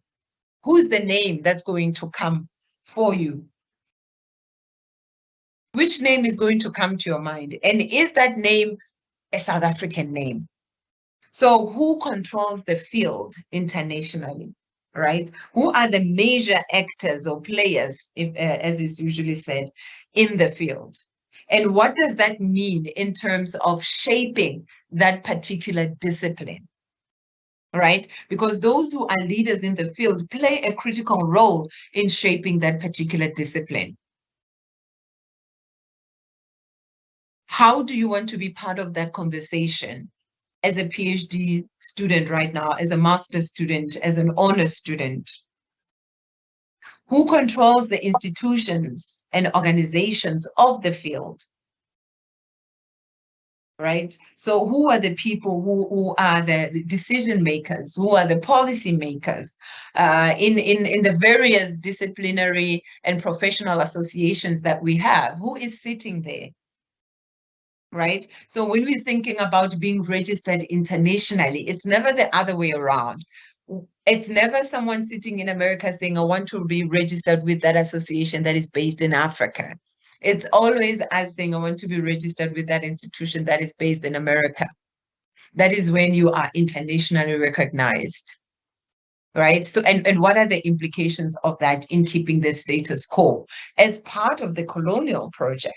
Who's the name that's going to come for you? Which name is going to come to your mind? And is that name a South African name? So who controls the field internationally, right? Who are the major actors or players, if, as is usually said, in the field? And what does that mean in terms of shaping that particular discipline, right? Because those who are leaders in the field play a critical role in shaping that particular discipline. How do you want to be part of that conversation as a PhD student right now, as a master's student, as an honors student? Who controls the institutions and organizations of the field? Right? So who are the people who are the decision makers, who are the policy makers in the various disciplinary and professional associations that we have? Who is sitting there? Right? So when we're thinking about being registered internationally, it's never the other way around. It's never someone sitting in America saying, I want to be registered with that association that is based in Africa. It's always us saying, I want to be registered with that institution that is based in America. That is when you are internationally recognized, right? So, and what are the implications of that in keeping the status quo as part of the colonial project?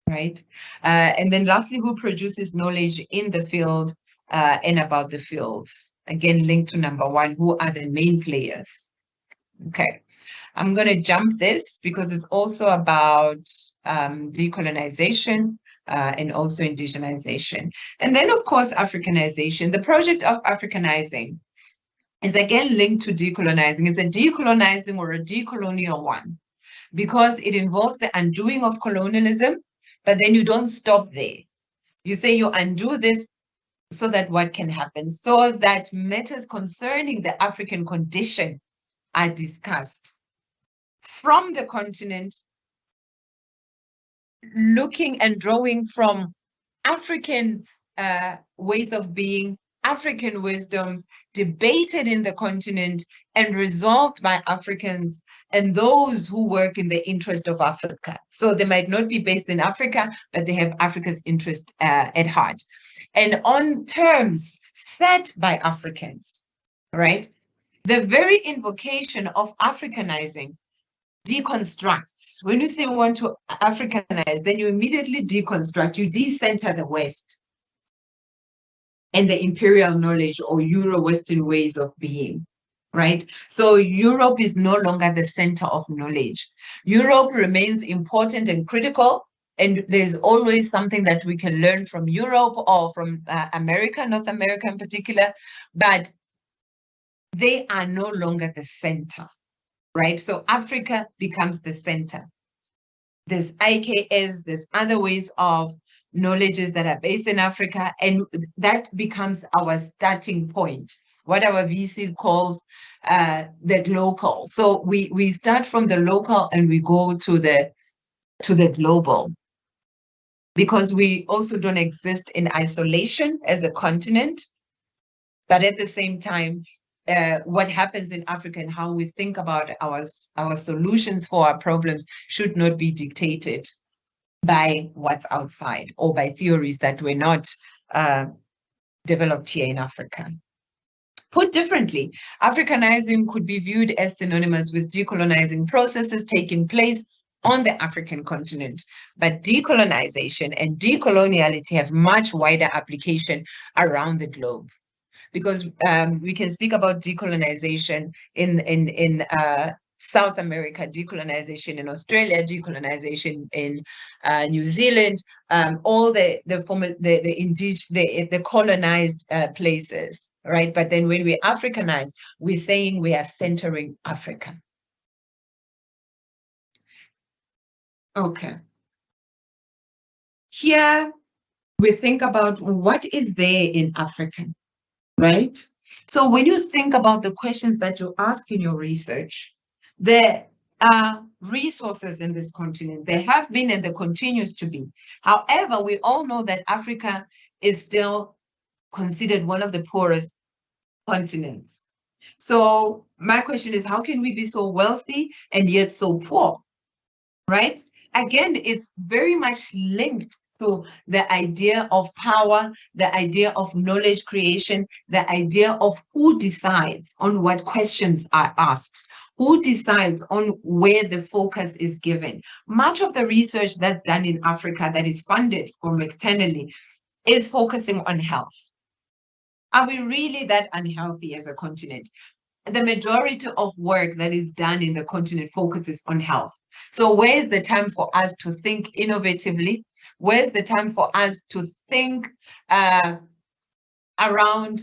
Right? And then lastly, who produces knowledge in the field and about the field? Again, linked to number one, who are the main players? Okay, I'm going to jump this because it's also about decolonization and also indigenization. And then, of course, Africanization. The project of Africanizing is again linked to decolonizing. It's a decolonizing or a decolonial one because it involves the undoing of colonialism, but then you don't stop there. You say you undo this so that what can happen? So that matters concerning the African condition are discussed from the continent, looking and drawing from African ways of being, African wisdoms, debated in the continent and resolved by Africans and those who work in the interest of Africa. So they might not be based in Africa, but they have Africa's interest at heart. And on terms set by Africans, right? The very invocation of Africanizing deconstructs. When you say we want to Africanize, then you immediately deconstruct, you decenter the West and the imperial knowledge or Euro-Western ways of being, right? So Europe is no longer the center of knowledge. Europe remains important and critical, and there's always something that we can learn from Europe or from America, North America in particular, but they are no longer the center, right? So Africa becomes the center. There's IKS, there's other ways of knowledges that are based in Africa, and that becomes our starting point, what our VC calls the local. So we start from the local and we go to the global, because we also don't exist in isolation as a continent, but at the same time, what happens in Africa and how we think about our solutions for our problems should not be dictated by what's outside or by theories that were not developed here in Africa. Put differently, Africanizing could be viewed as synonymous with decolonizing processes taking place on the African continent, but decolonization and decoloniality have much wider application around the globe. Because we can speak about decolonization in South America, decolonization in Australia, decolonization in New Zealand, all the colonized places, right? But then when we Africanize, we're saying we are centering Africa. Okay. Here we think about what is there in Africa. right? So when you think about the questions that you ask in your research, there are resources in this continent. There have been and there continues to be. However, we all know that Africa is still considered one of the poorest continents. So my question is, how can we be so wealthy and yet so poor? Right? Again, it's very much linked to the idea of power, the idea of knowledge creation, the idea of who decides on what questions are asked, who decides on where the focus is given. Much of the research that's done in Africa that is funded from externally is focusing on health. Are we really that unhealthy as a continent? The majority of work that is done in the continent focuses on health. So where's the time for us to think innovatively? Where's the time for us to think around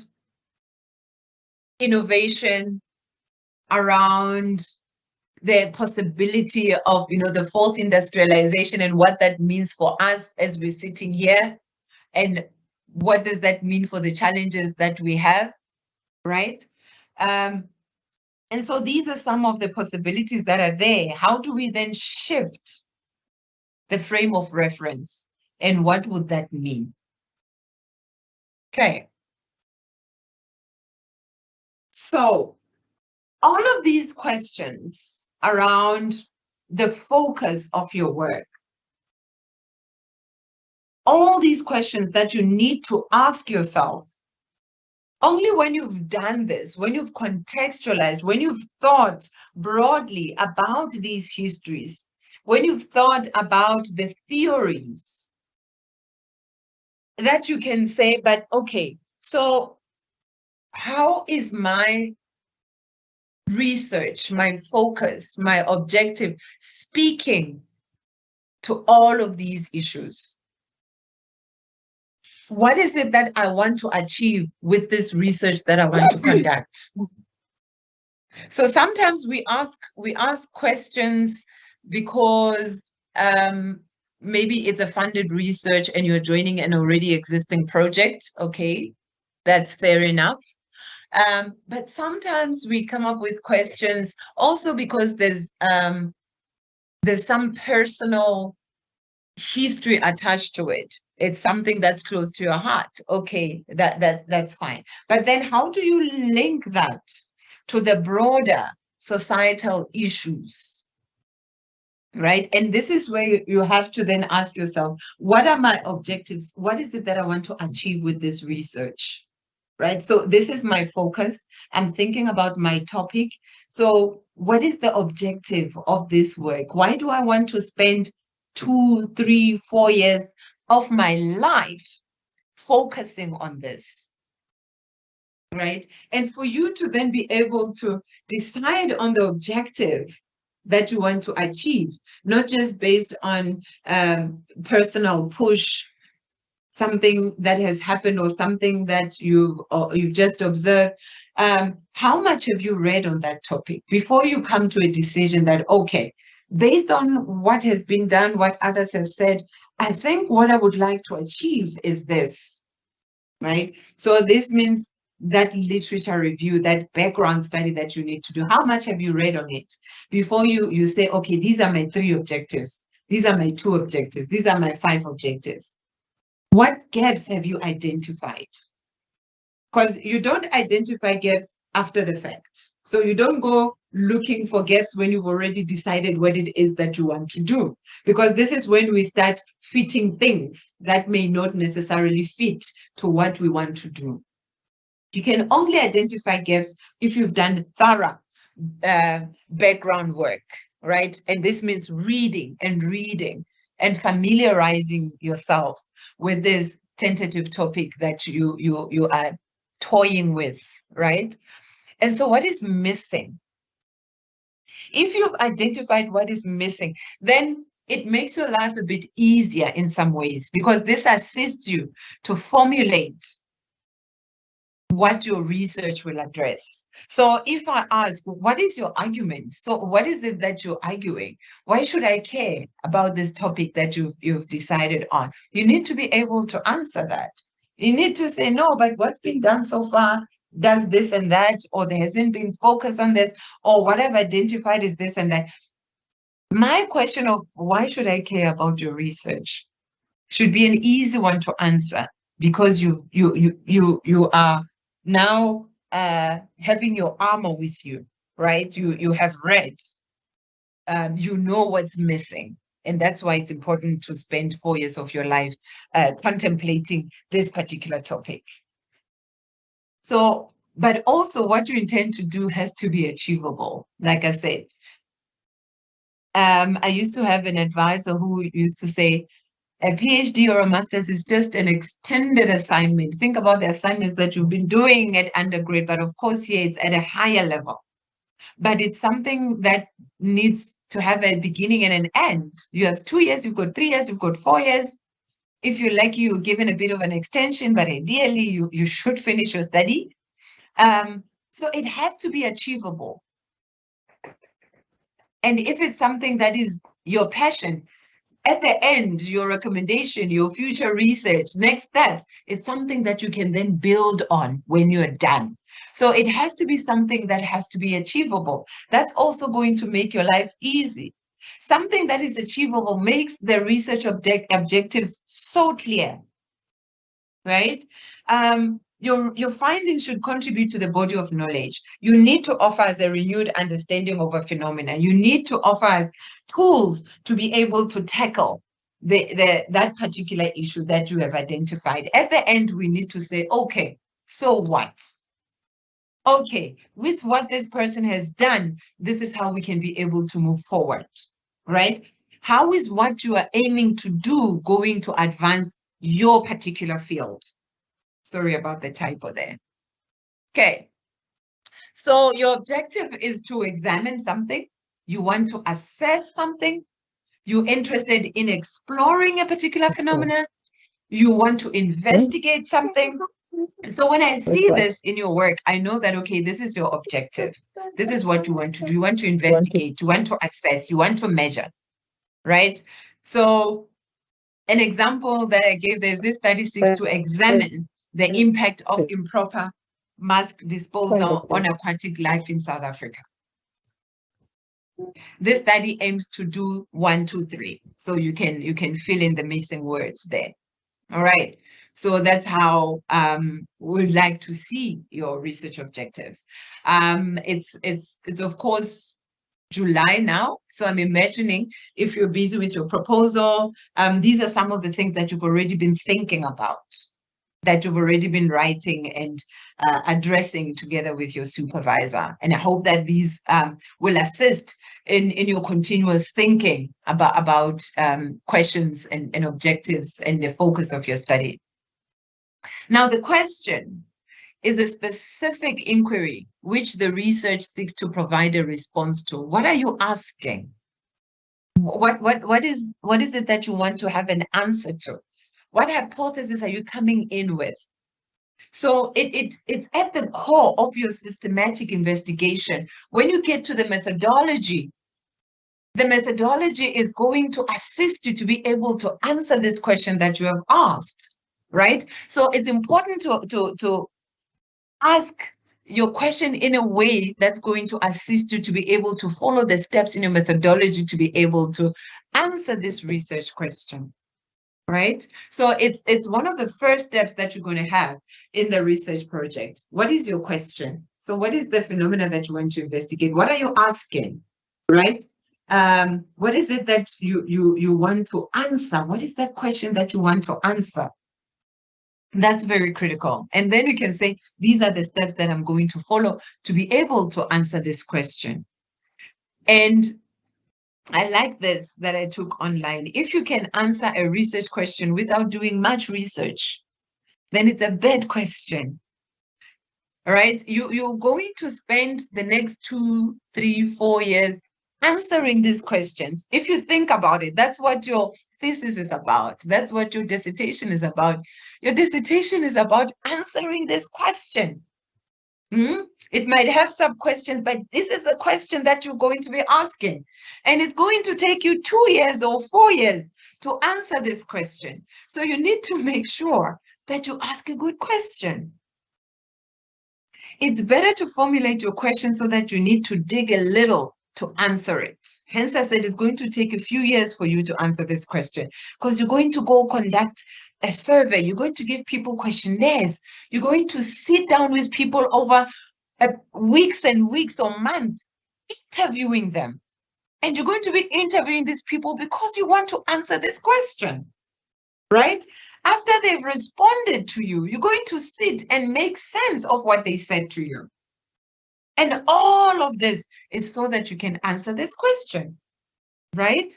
innovation, around the possibility of, the fourth industrialization and what that means for us as we're sitting here? And what does that mean for the challenges that we have, right? And so these are some of the possibilities that are there. How do we then shift the frame of reference? And what would that mean? Okay. So all of these questions around the focus of your work, all these questions that you need to ask yourself, only when you've done this, when you've contextualized, when you've thought broadly about these histories, when you've thought about the theories, that you can say, but okay, so how is my research, my focus, my objective speaking to all of these issues? What is it that I want to achieve with this research that I want to conduct? So sometimes we ask questions because maybe it's a funded research and you're joining an already existing project. Okay, that's fair enough. But sometimes we come up with questions also because there's some personal history attached to it. It's something that's close to your heart. Okay, that's fine. But then how do you link that to the broader societal issues? Right? And this is where you have to then ask yourself, what are my objectives? What is it that I want to achieve with this research? Right? So this is my focus. I'm thinking about my topic. So what is the objective of this work? Why do I want to spend 2, 3, 4 years of my life focusing on this? Right? And for you to then be able to decide on the objective that you want to achieve, not just based on personal push, something that has happened or something that you've just observed. How much have you read on that topic before you come to a decision that, okay, based on what has been done, what others have said, I think what I would like to achieve is this, right? So this means that literature review, that background study that you need to do, how much have you read on it before you say, okay, these are my 3 objectives, these are my 2 objectives, these are my 5 objectives. What gaps have you identified? Because you don't identify gaps after the fact. So you don't go looking for gaps when you've already decided what it is that you want to do. Because this is when we start fitting things that may not necessarily fit to what we want to do. You can only identify gaps if you've done thorough background work, right? And this means reading and familiarizing yourself with this tentative topic that you are toying with, right? And so what is missing? If you've identified what is missing, then it makes your life a bit easier in some ways, because this assists you to formulate what your research will address. So if I ask, what is your argument? So what is it that you're arguing? Why should I care about this topic that you've decided on? You need to be able to answer that. You need to say, no, but what's been done so far does this and that, or there hasn't been focus on this, or what I've identified is this and that. My question of why should I care about your research should be an easy one to answer, because you are now having your armor with you, right? You have read, you know what's missing. And that's why it's important to spend 4 years of your life contemplating this particular topic. So, but also what you intend to do has to be achievable. Like I said, I used to have an advisor who used to say, a PhD or a master's is just an extended assignment. Think about the assignments that you've been doing at undergrad, but of course here it's at a higher level. But it's something that needs to have a beginning and an end. You have 2 years, you've got 3 years, you've got 4 years. If you're lucky, you're given a bit of an extension, but ideally you should finish your study. So it has to be achievable. And if it's something that is your passion, at the end, your recommendation, your future research, next steps is something that you can then build on when you're done. So it has to be something that has to be achievable. That's also going to make your life easy. Something that is achievable makes the research objectives so clear, right? Your findings should contribute to the body of knowledge. You need to offer us a renewed understanding of a phenomenon. You need to offer us tools to be able to tackle that particular issue that you have identified. At the end, we need to say, okay, so what? Okay, with what this person has done, this is how we can be able to move forward, right? How is what you are aiming to do going to advance your particular field? Sorry about the typo there. Okay. So your objective is to examine something. You want to assess something. You're interested in exploring a particular phenomenon. You want to investigate something. So when I see this in your work, I know that, okay, this is your objective. This is what you want to do. You want to investigate. You want to assess. You want to measure, right? So an example that I gave, there's this study seeks to examine the impact of improper mass disposal on aquatic life in South Africa. This study aims to do 1, 2, 3. So you can fill in the missing words there. All right. So that's how we'd like to see your research objectives. It's of course July now. So I'm imagining if you're busy with your proposal, these are some of the things that you've already been thinking about, that you've already been writing and addressing together with your supervisor. And I hope that these will assist in your continuous thinking about questions and objectives and the focus of your study. Now, the question is a specific inquiry which the research seeks to provide a response to. What are you asking? What is it that you want to have an answer to? What hypothesis are you coming in with? So it's at the core of your systematic investigation. When you get to the methodology is going to assist you to be able to answer this question that you have asked, right? So it's important to ask your question in a way that's going to assist you to be able to follow the steps in your methodology to be able to answer this research question, right? So it's one of the first steps that you're going to have in the research project. What is your question? So what is the phenomena that you want to investigate? What are you asking, right? What is it that you want to answer? What is that question that you want to answer? That's very critical. And then we can say, these are the steps that I'm going to follow to be able to answer this question. And I like this that I took online. If you can answer a research question without doing much research, then it's a bad question. All right? You're going to spend the next 2, 3, 4 years answering these questions. If you think about it, that's what your thesis is about. That's what your dissertation is about. Your dissertation is about answering this question. It might have sub-questions, but this is a question that you're going to be asking. And it's going to take you 2 years or 4 years to answer this question. So you need to make sure that you ask a good question. It's better to formulate your question so that you need to dig a little to answer it. Hence, I said it's going to take a few years for you to answer this question because you're going to go conduct a survey. You're going to give people questionnaires. You're going to sit down with people over weeks and weeks or months, interviewing them. And you're going to be interviewing these people because you want to answer this question, right? After they've responded to you, you're going to sit and make sense of what they said to you. And all of this is so that you can answer this question, right?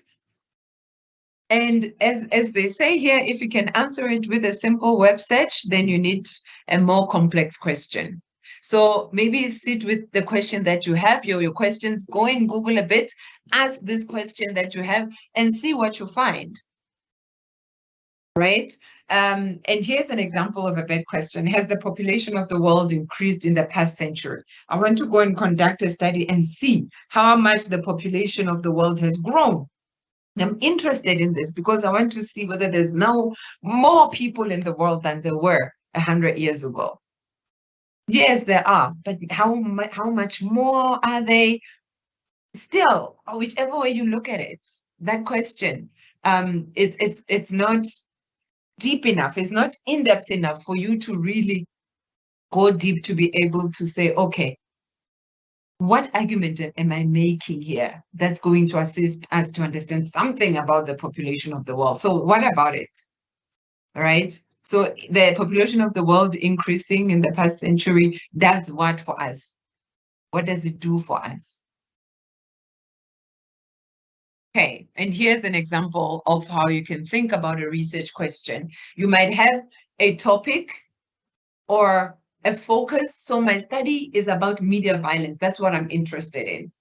And as they say here, if you can answer it with a simple web search, then you need a more complex question. So maybe sit with the question that you have, your questions, go and Google a bit, ask this question that you have and see what you find, right? And here's an example of a bad question. Has the population of the world increased in the past century? I want to go and conduct a study and see how much the population of the world has grown. I'm interested in this because I want to see whether there's now more people in the world than there were 100 years ago. Yes, there are, but how much more are they? Still, or whichever way you look at it, that question, it's not deep enough, it's not in-depth enough for you to really go deep to be able to say, okay, what argument am I making here that's going to assist us to understand something about the population of the world? So what about it? All right. So the population of the world increasing in the past century does what for us? What does it do for us? Okay, and here's an example of how you can think about a research question. You might have a topic or a focus. So my study is about media violence. That's what I'm interested in.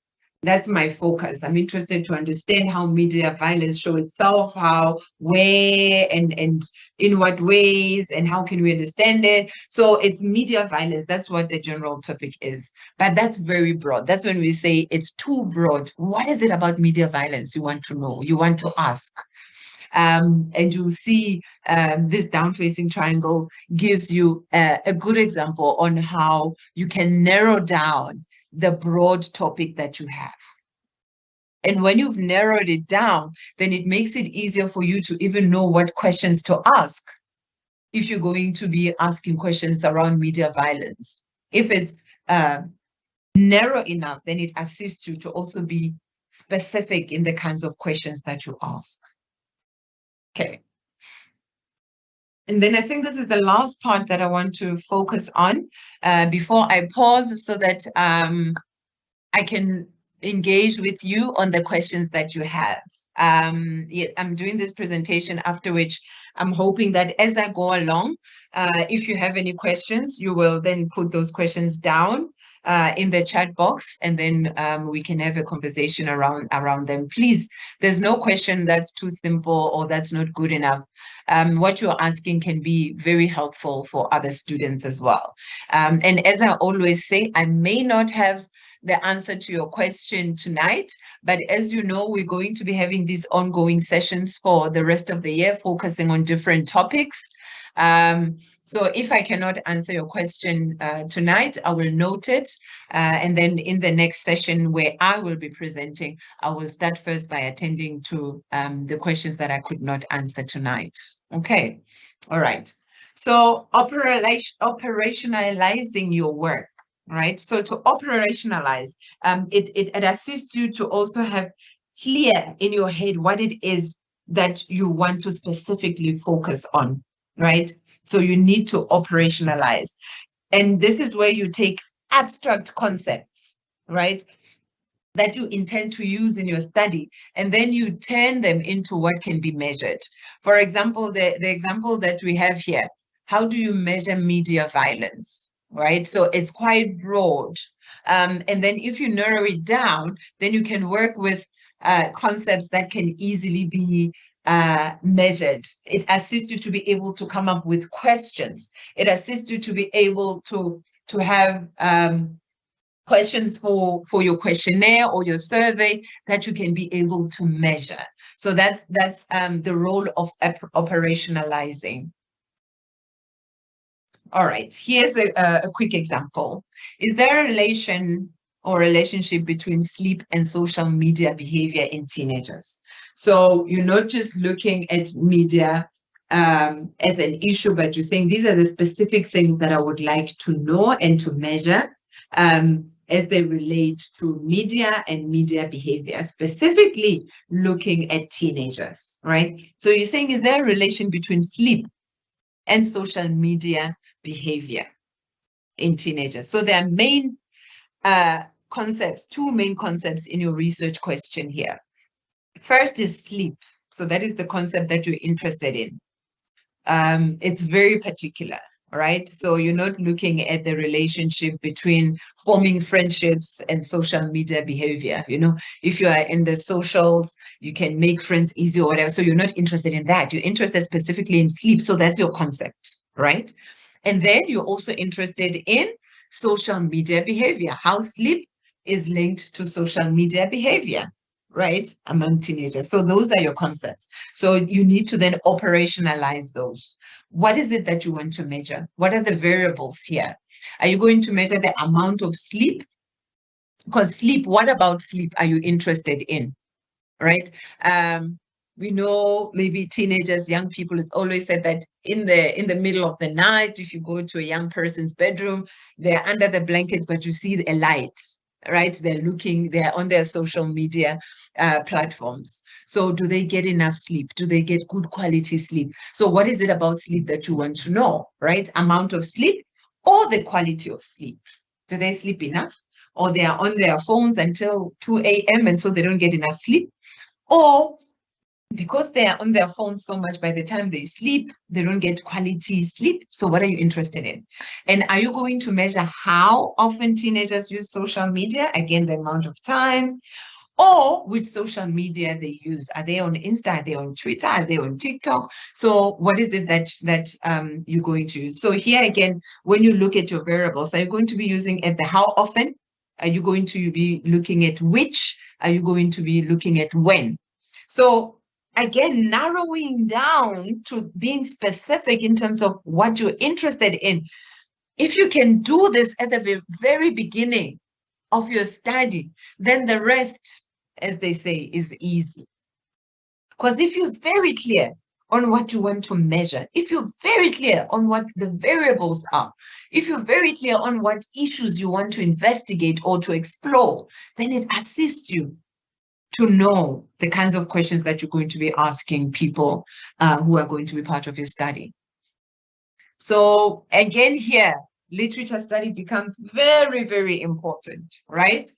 That's my focus. I'm interested to understand how media violence show itself, how, where, and in what ways, and how can we understand it. So it's media violence. That's what the general topic is. But that's very broad. That's when we say it's too broad. What is it about media violence you want to know, you want to ask? And you'll see this down-facing triangle gives you a good example on how you can narrow down the broad topic that you have. And when you've narrowed it down, then it makes it easier for you to even know what questions to ask if you're going to be asking questions around media violence. If it's narrow enough, then it assists you to also be specific in the kinds of questions that you ask. Okay. And then I think this is the last part that I want to focus on before I pause so that I can engage with you on the questions that you have. I'm doing this presentation after which I'm hoping that as I go along, if you have any questions, you will then put those questions down in the chat box, and then we can have a conversation around them. Please, there's no question that's too simple or that's not good enough. What you're asking can be very helpful for other students as well. And as I always say, I may not have the answer to your question tonight, but as you know, we're going to be having these ongoing sessions for the rest of the year, focusing on different topics. So if I cannot answer your question tonight, I will note it. And then in the next session where I will be presenting, I will start first by attending to the questions that I could not answer tonight. Okay, all right. So operationalizing your work. Right. So to operationalize, it assists you to also have clear in your head what it is that you want to specifically focus on. Right. So you need to operationalize. And this is where you take abstract concepts, right, that you intend to use in your study, and then you turn them into what can be measured. For example, the example that we have here, how do you measure media violence? Right? So it's quite broad. And then if you narrow it down, then you can work with concepts that can easily be measured. It assists you to be able to come up with questions. It assists you to be able to have questions for your questionnaire or your survey that you can be able to measure. So that's the role of operationalizing. All right, here's a quick example. Is there a relation or relationship between sleep and social media behavior in teenagers? So you're not just looking at media as an issue, but you're saying these are the specific things that I would like to know and to measure as they relate to media and media behavior, specifically looking at teenagers, right? So you're saying, is there a relation between sleep and social media behavior in teenagers? So there are main concepts, two main concepts in your research question here. First is sleep. So that is the concept that you're interested in. It's very particular, right? So you're not looking at the relationship between forming friendships and social media behavior. You know, if you are in the socials, you can make friends easy or whatever. So you're not interested in that. You're interested specifically in sleep. So that's your concept, right? And then you're also interested in social media behavior, how sleep is linked to social media behavior, right, among teenagers. So those are your concepts. So you need to then operationalize those. What is it that you want to measure? What are the variables here? Are you going to measure the amount of sleep? Because sleep, what about sleep are you interested in, right? We know maybe teenagers, young people, it's always said that in the middle of the night, if you go to a young person's bedroom, they're under the blankets, but you see a light, right? They're on their social media platforms. So do they get enough sleep? Do they get good quality sleep? So what is it about sleep that you want to know, right? Amount of sleep or the quality of sleep? Do they sleep enough? Or they are on their phones until 2 a.m. and so they don't get enough sleep? Or because they are on their phones so much, by the time they sleep, they don't get quality sleep. So what are you interested in? And are you going to measure how often teenagers use social media? Again, the amount of time, or which social media they use. Are they on Insta? Are they on Twitter? Are they on TikTok? So what is it that you're going to use? So here again, when you look at your variables, are you going to be using at the how often? Are you going to be looking at which? Are you going to be looking at when? So again, narrowing down to being specific in terms of what you're interested in. If you can do this at the very beginning of your study, then the rest, as they say, is easy. Because if you're very clear on what you want to measure, if you're very clear on what the variables are, if you're very clear on what issues you want to investigate or to explore, then it assists you to know the kinds of questions that you're going to be asking people who are going to be part of your study. So again, here, literature study becomes very, very important, right?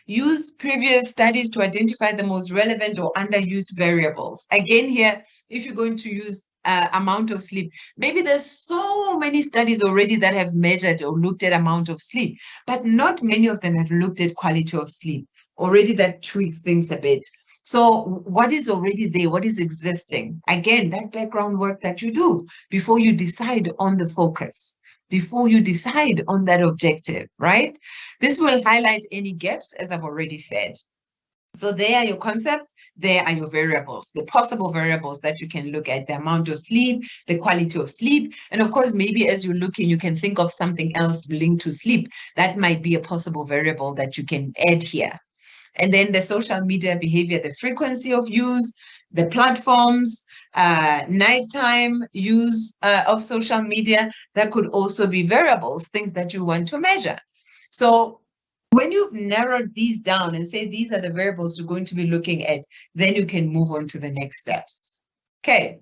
Use previous studies to identify the most relevant or underused variables. Again, here, if you're going to use amount of sleep, maybe there's so many studies already that have measured or looked at amount of sleep, but not many of them have looked at quality of sleep. Already that tweaks things a bit. So what is already there? What is existing? Again, that background work that you do before you decide on the focus, before you decide on that objective, right? This will highlight any gaps, as I've already said. So there are your concepts, there are your variables, the possible variables that you can look at, the amount of sleep, the quality of sleep. And of course, maybe as you're looking, you can think of something else linked to sleep. That might be a possible variable that you can add here. And then the social media behavior, the frequency of use, the platforms, nighttime use of social media, that could also be variables, things that you want to measure. So when you've narrowed these down and say these are the variables you're going to be looking at, then you can move on to the next steps. Okay.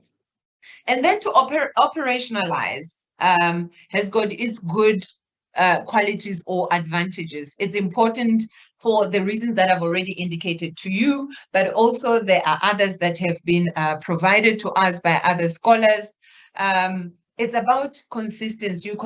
And then to operationalize has got its good qualities or advantages. It's important for the reasons that I've already indicated to you, but also there are others that have been provided to us by other scholars. It's about consistency. You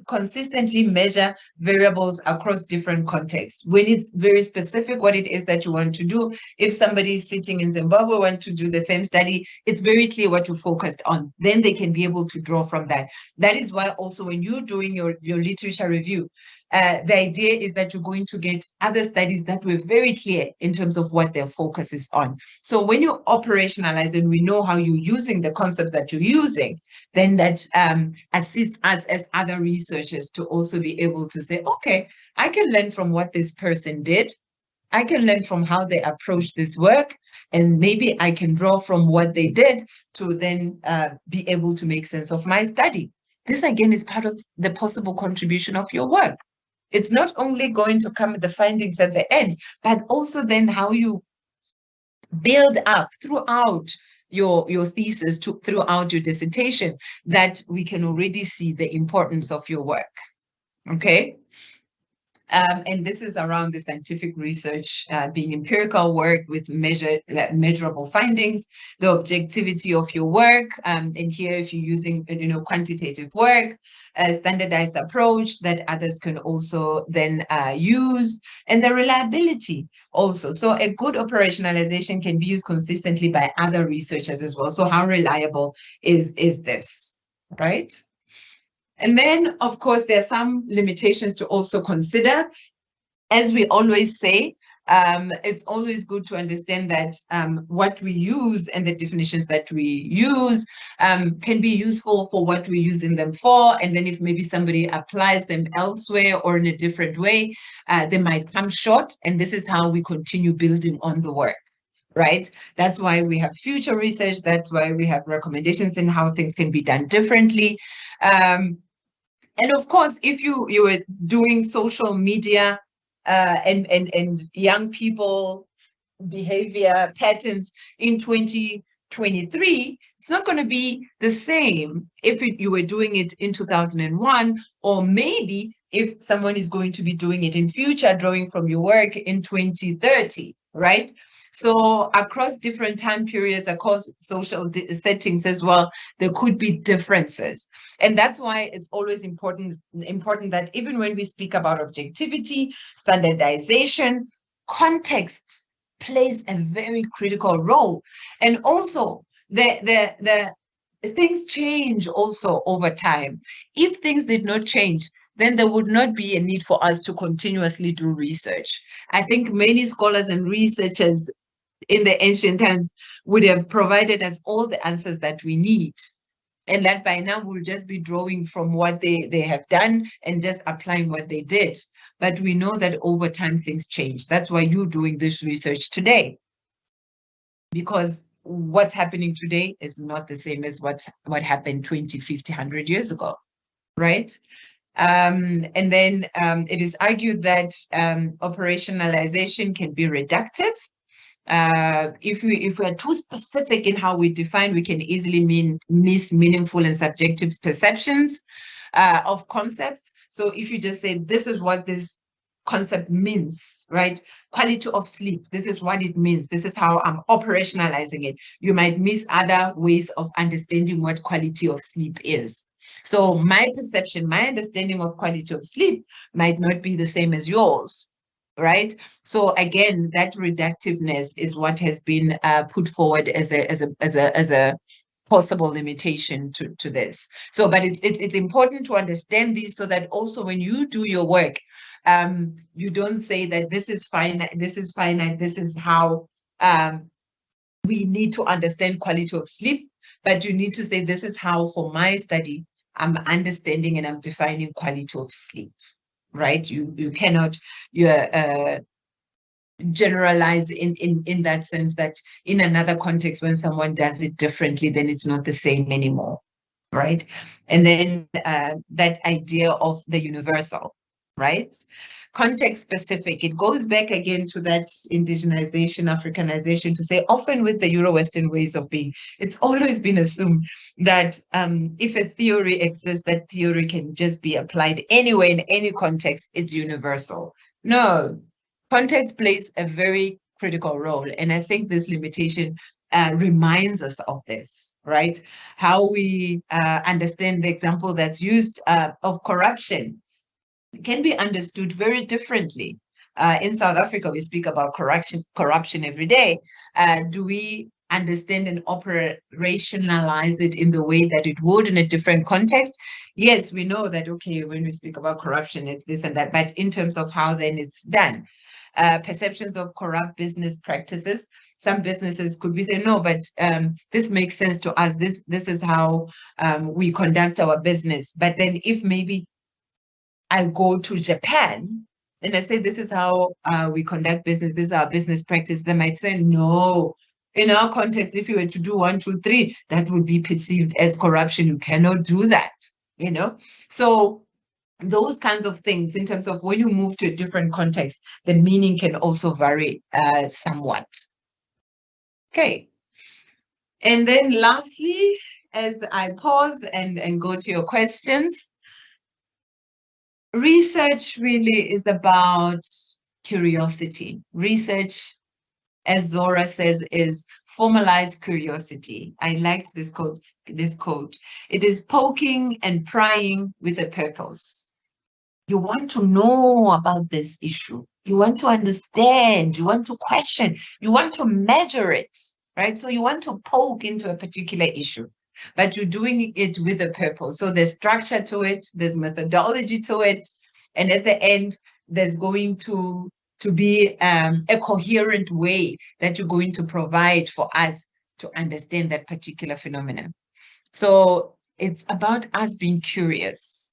consistently measure variables across different contexts. When it's very specific what it is that you want to do, if somebody is sitting in Zimbabwe want to do the same study, it's very clear what you focused on. Then they can be able to draw from that. That is why also when you're doing your literature review, the idea is that you're going to get other studies that were very clear in terms of what their focus is on. So when you operationalize and we know how you're using the concepts that you're using, then that assists us as other researchers to also be able to say, okay, I can learn from what this person did. I can learn from how they approach this work, and maybe I can draw from what they did to then be able to make sense of my study. This again is part of the possible contribution of your work. It's not only going to come with the findings at the end, but also then how you build up throughout your thesis, throughout your dissertation, that we can already see the importance of your work. Okay. And this is around the scientific research being empirical work with measurable findings, the objectivity of your work. And here, if you're using, quantitative work, a standardized approach that others can also then use, and the reliability also. So a good operationalization can be used consistently by other researchers as well. So how reliable is this, right? And then, of course, there are some limitations to also consider. As we always say, it's always good to understand that what we use and the definitions that we use can be useful for what we're using them for. And then if maybe somebody applies them elsewhere or in a different way, they might come short. And this is how we continue building on the work. Right? That's why we have future research. That's why we have recommendations in how things can be done differently. And of course, if you were doing social media and young people behavior patterns in 2023, it's not going to be the same if you were doing it in 2001, or maybe if someone is going to be doing it in future, drawing from your work in 2030, right? So across different time periods, across social settings as well, there could be differences. And that's why it's always important that even when we speak about objectivity, standardization, context plays a very critical role. And also the things change also over time. If things did not change, then there would not be a need for us to continuously do research. I think many scholars and researchers in the ancient times would have provided us all the answers that we need. And that by now we'll just be drawing from what they have done and just applying what they did. But we know that over time things change. That's why you're doing this research today. Because what's happening today is not the same as what happened 20, 50, 100 years ago, right? And then it is argued that operationalization can be reductive. If we are too specific in how we define, we can easily miss meaningful and subjective perceptions of concepts. So if you just say, this is what this concept means, right? Quality of sleep, this is what it means. This is how I'm operationalizing it. You might miss other ways of understanding what quality of sleep is. So my perception, my understanding of quality of sleep might not be the same as yours, right? So again, that reductiveness is what has been put forward as a possible limitation to this. So, but it's important to understand these so that also when you do your work, you don't say that this is finite, this is how we need to understand quality of sleep, but you need to say this is how for my study I'm understanding and I'm defining quality of sleep, right? You cannot generalize in that sense that in another context when someone does it differently, then it's not the same anymore, right? And then that idea of the universal, right? Context specific, it goes back again to that indigenization, Africanization, to say often with the Euro-Western ways of being, it's always been assumed that if a theory exists, that theory can just be applied anywhere in any context, it's universal. No, context plays a very critical role. And I think this limitation reminds us of this, right? How we understand the example that's used of corruption can be understood very differently. In South Africa, we speak about corruption every day. Do we understand and operationalize it in the way that it would in a different context. Yes, we know that, okay, when we speak about corruption, it's this and that, but in terms of how then it's done, perceptions of corrupt business practices, some businesses could be saying, no, but this makes sense to us. This is how we conduct our business. But then if maybe I go to Japan and I say, this is how we conduct business, this is our business practice, they might say, no. In our context, if you were to do 1, 2, 3, that would be perceived as corruption. You cannot do that, you know? So those kinds of things, in terms of when you move to a different context, the meaning can also vary somewhat. Okay. And then lastly, as I pause and go to your questions, research really is about curiosity. Research, as Zora says, is formalized curiosity. I liked this quote. It is poking and prying with a purpose. You want to know about this issue. You want to understand. You want to question. You want to measure it, right? So you want to poke into a particular issue, but you're doing it with a purpose. So there's structure to it. There's methodology to it. And at the end, there's going to be a coherent way that you're going to provide for us to understand that particular phenomenon. So it's about us being curious.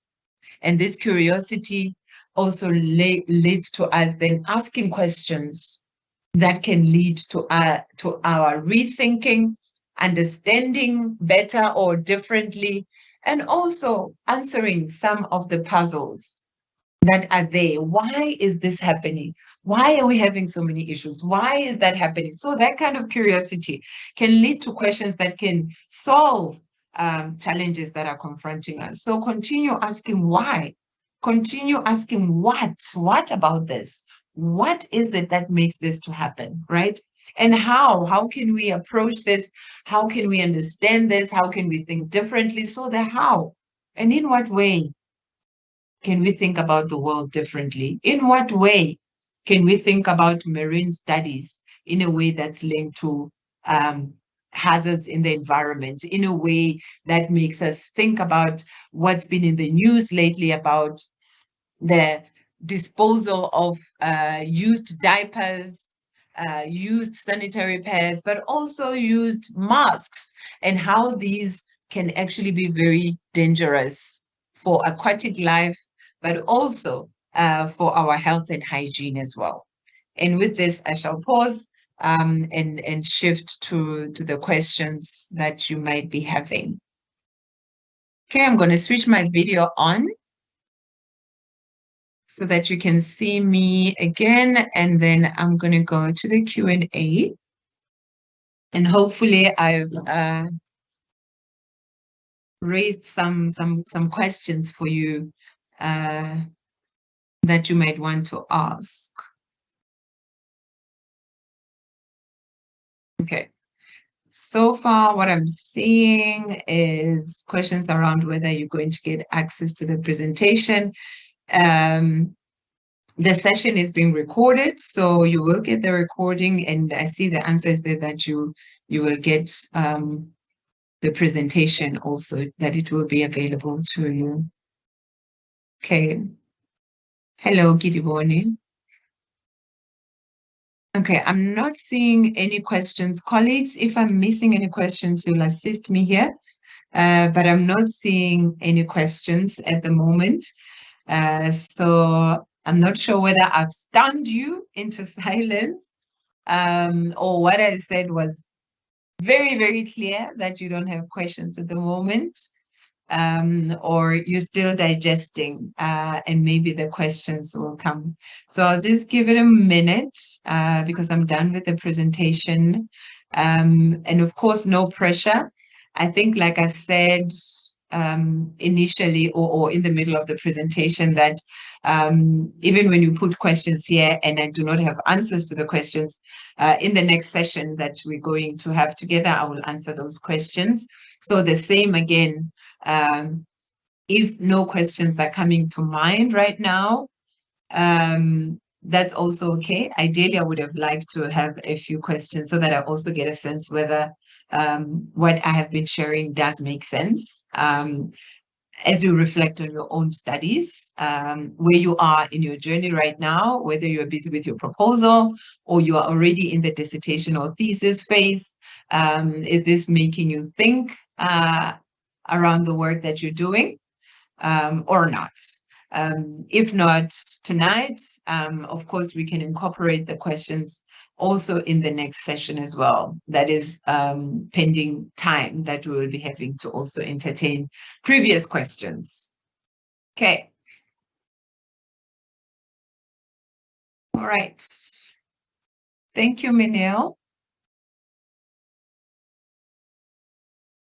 And this curiosity also leads to us then asking questions that can lead to our rethinking, understanding better or differently, and also answering some of the puzzles that are there. Why is this happening? Why are we having so many issues? Why is that happening? So that kind of curiosity can lead to questions that can solve challenges that are confronting us. So continue asking why. Continue asking what. What about this? What is it that makes this to happen, right? And how? How can we approach this? How can we understand this? How can we think differently? So the how. And in what way can we think about the world differently? In what way can we think about marine studies in a way that's linked to hazards in the environment, in a way that makes us think about what's been in the news lately about the disposal of used diapers, used sanitary pads, but also used masks, and how these can actually be very dangerous for aquatic life, but also for our health and hygiene as well. And with this, I shall pause and shift to the questions that you might be having. Okay, I'm going to switch my video on so that you can see me again, and then I'm going to go to the Q&A. And hopefully I've raised some questions for you that you might want to ask. Okay. So far, what I'm seeing is questions around whether you're going to get access to the presentation. The session is being recorded, so you will get the recording, and I see the answers there that you will get the presentation also, that it will be available to you. Okay. Hello, Gidiboni. Okay, I'm not seeing any questions. Colleagues, if I'm missing any questions, you'll assist me here. But I'm not seeing any questions at the moment. So I'm not sure whether I've stunned you into silence, or what I said was very, very clear that you don't have questions at the moment, or you're still digesting, and maybe the questions will come. So I'll just give it a minute because I'm done with the presentation. And of course, no pressure. I think, like I said initially or in the middle of the presentation, that even when you put questions here and I do not have answers to the questions, in the next session that we're going to have together, I will answer those questions. So the same again, if no questions are coming to mind right now, that's also okay. Ideally, I would have liked to have a few questions so that I also get a sense whether what I have been sharing does make sense. As you reflect on your own studies, where you are in your journey right now, whether you're busy with your proposal or you are already in the dissertation or thesis phase, is this making you think around the work that you're doing or not? If not tonight, of course, we can incorporate the questions also in the next session as well. That is pending time that we will be having to also entertain previous questions. Okay. All right. Thank you, Minil.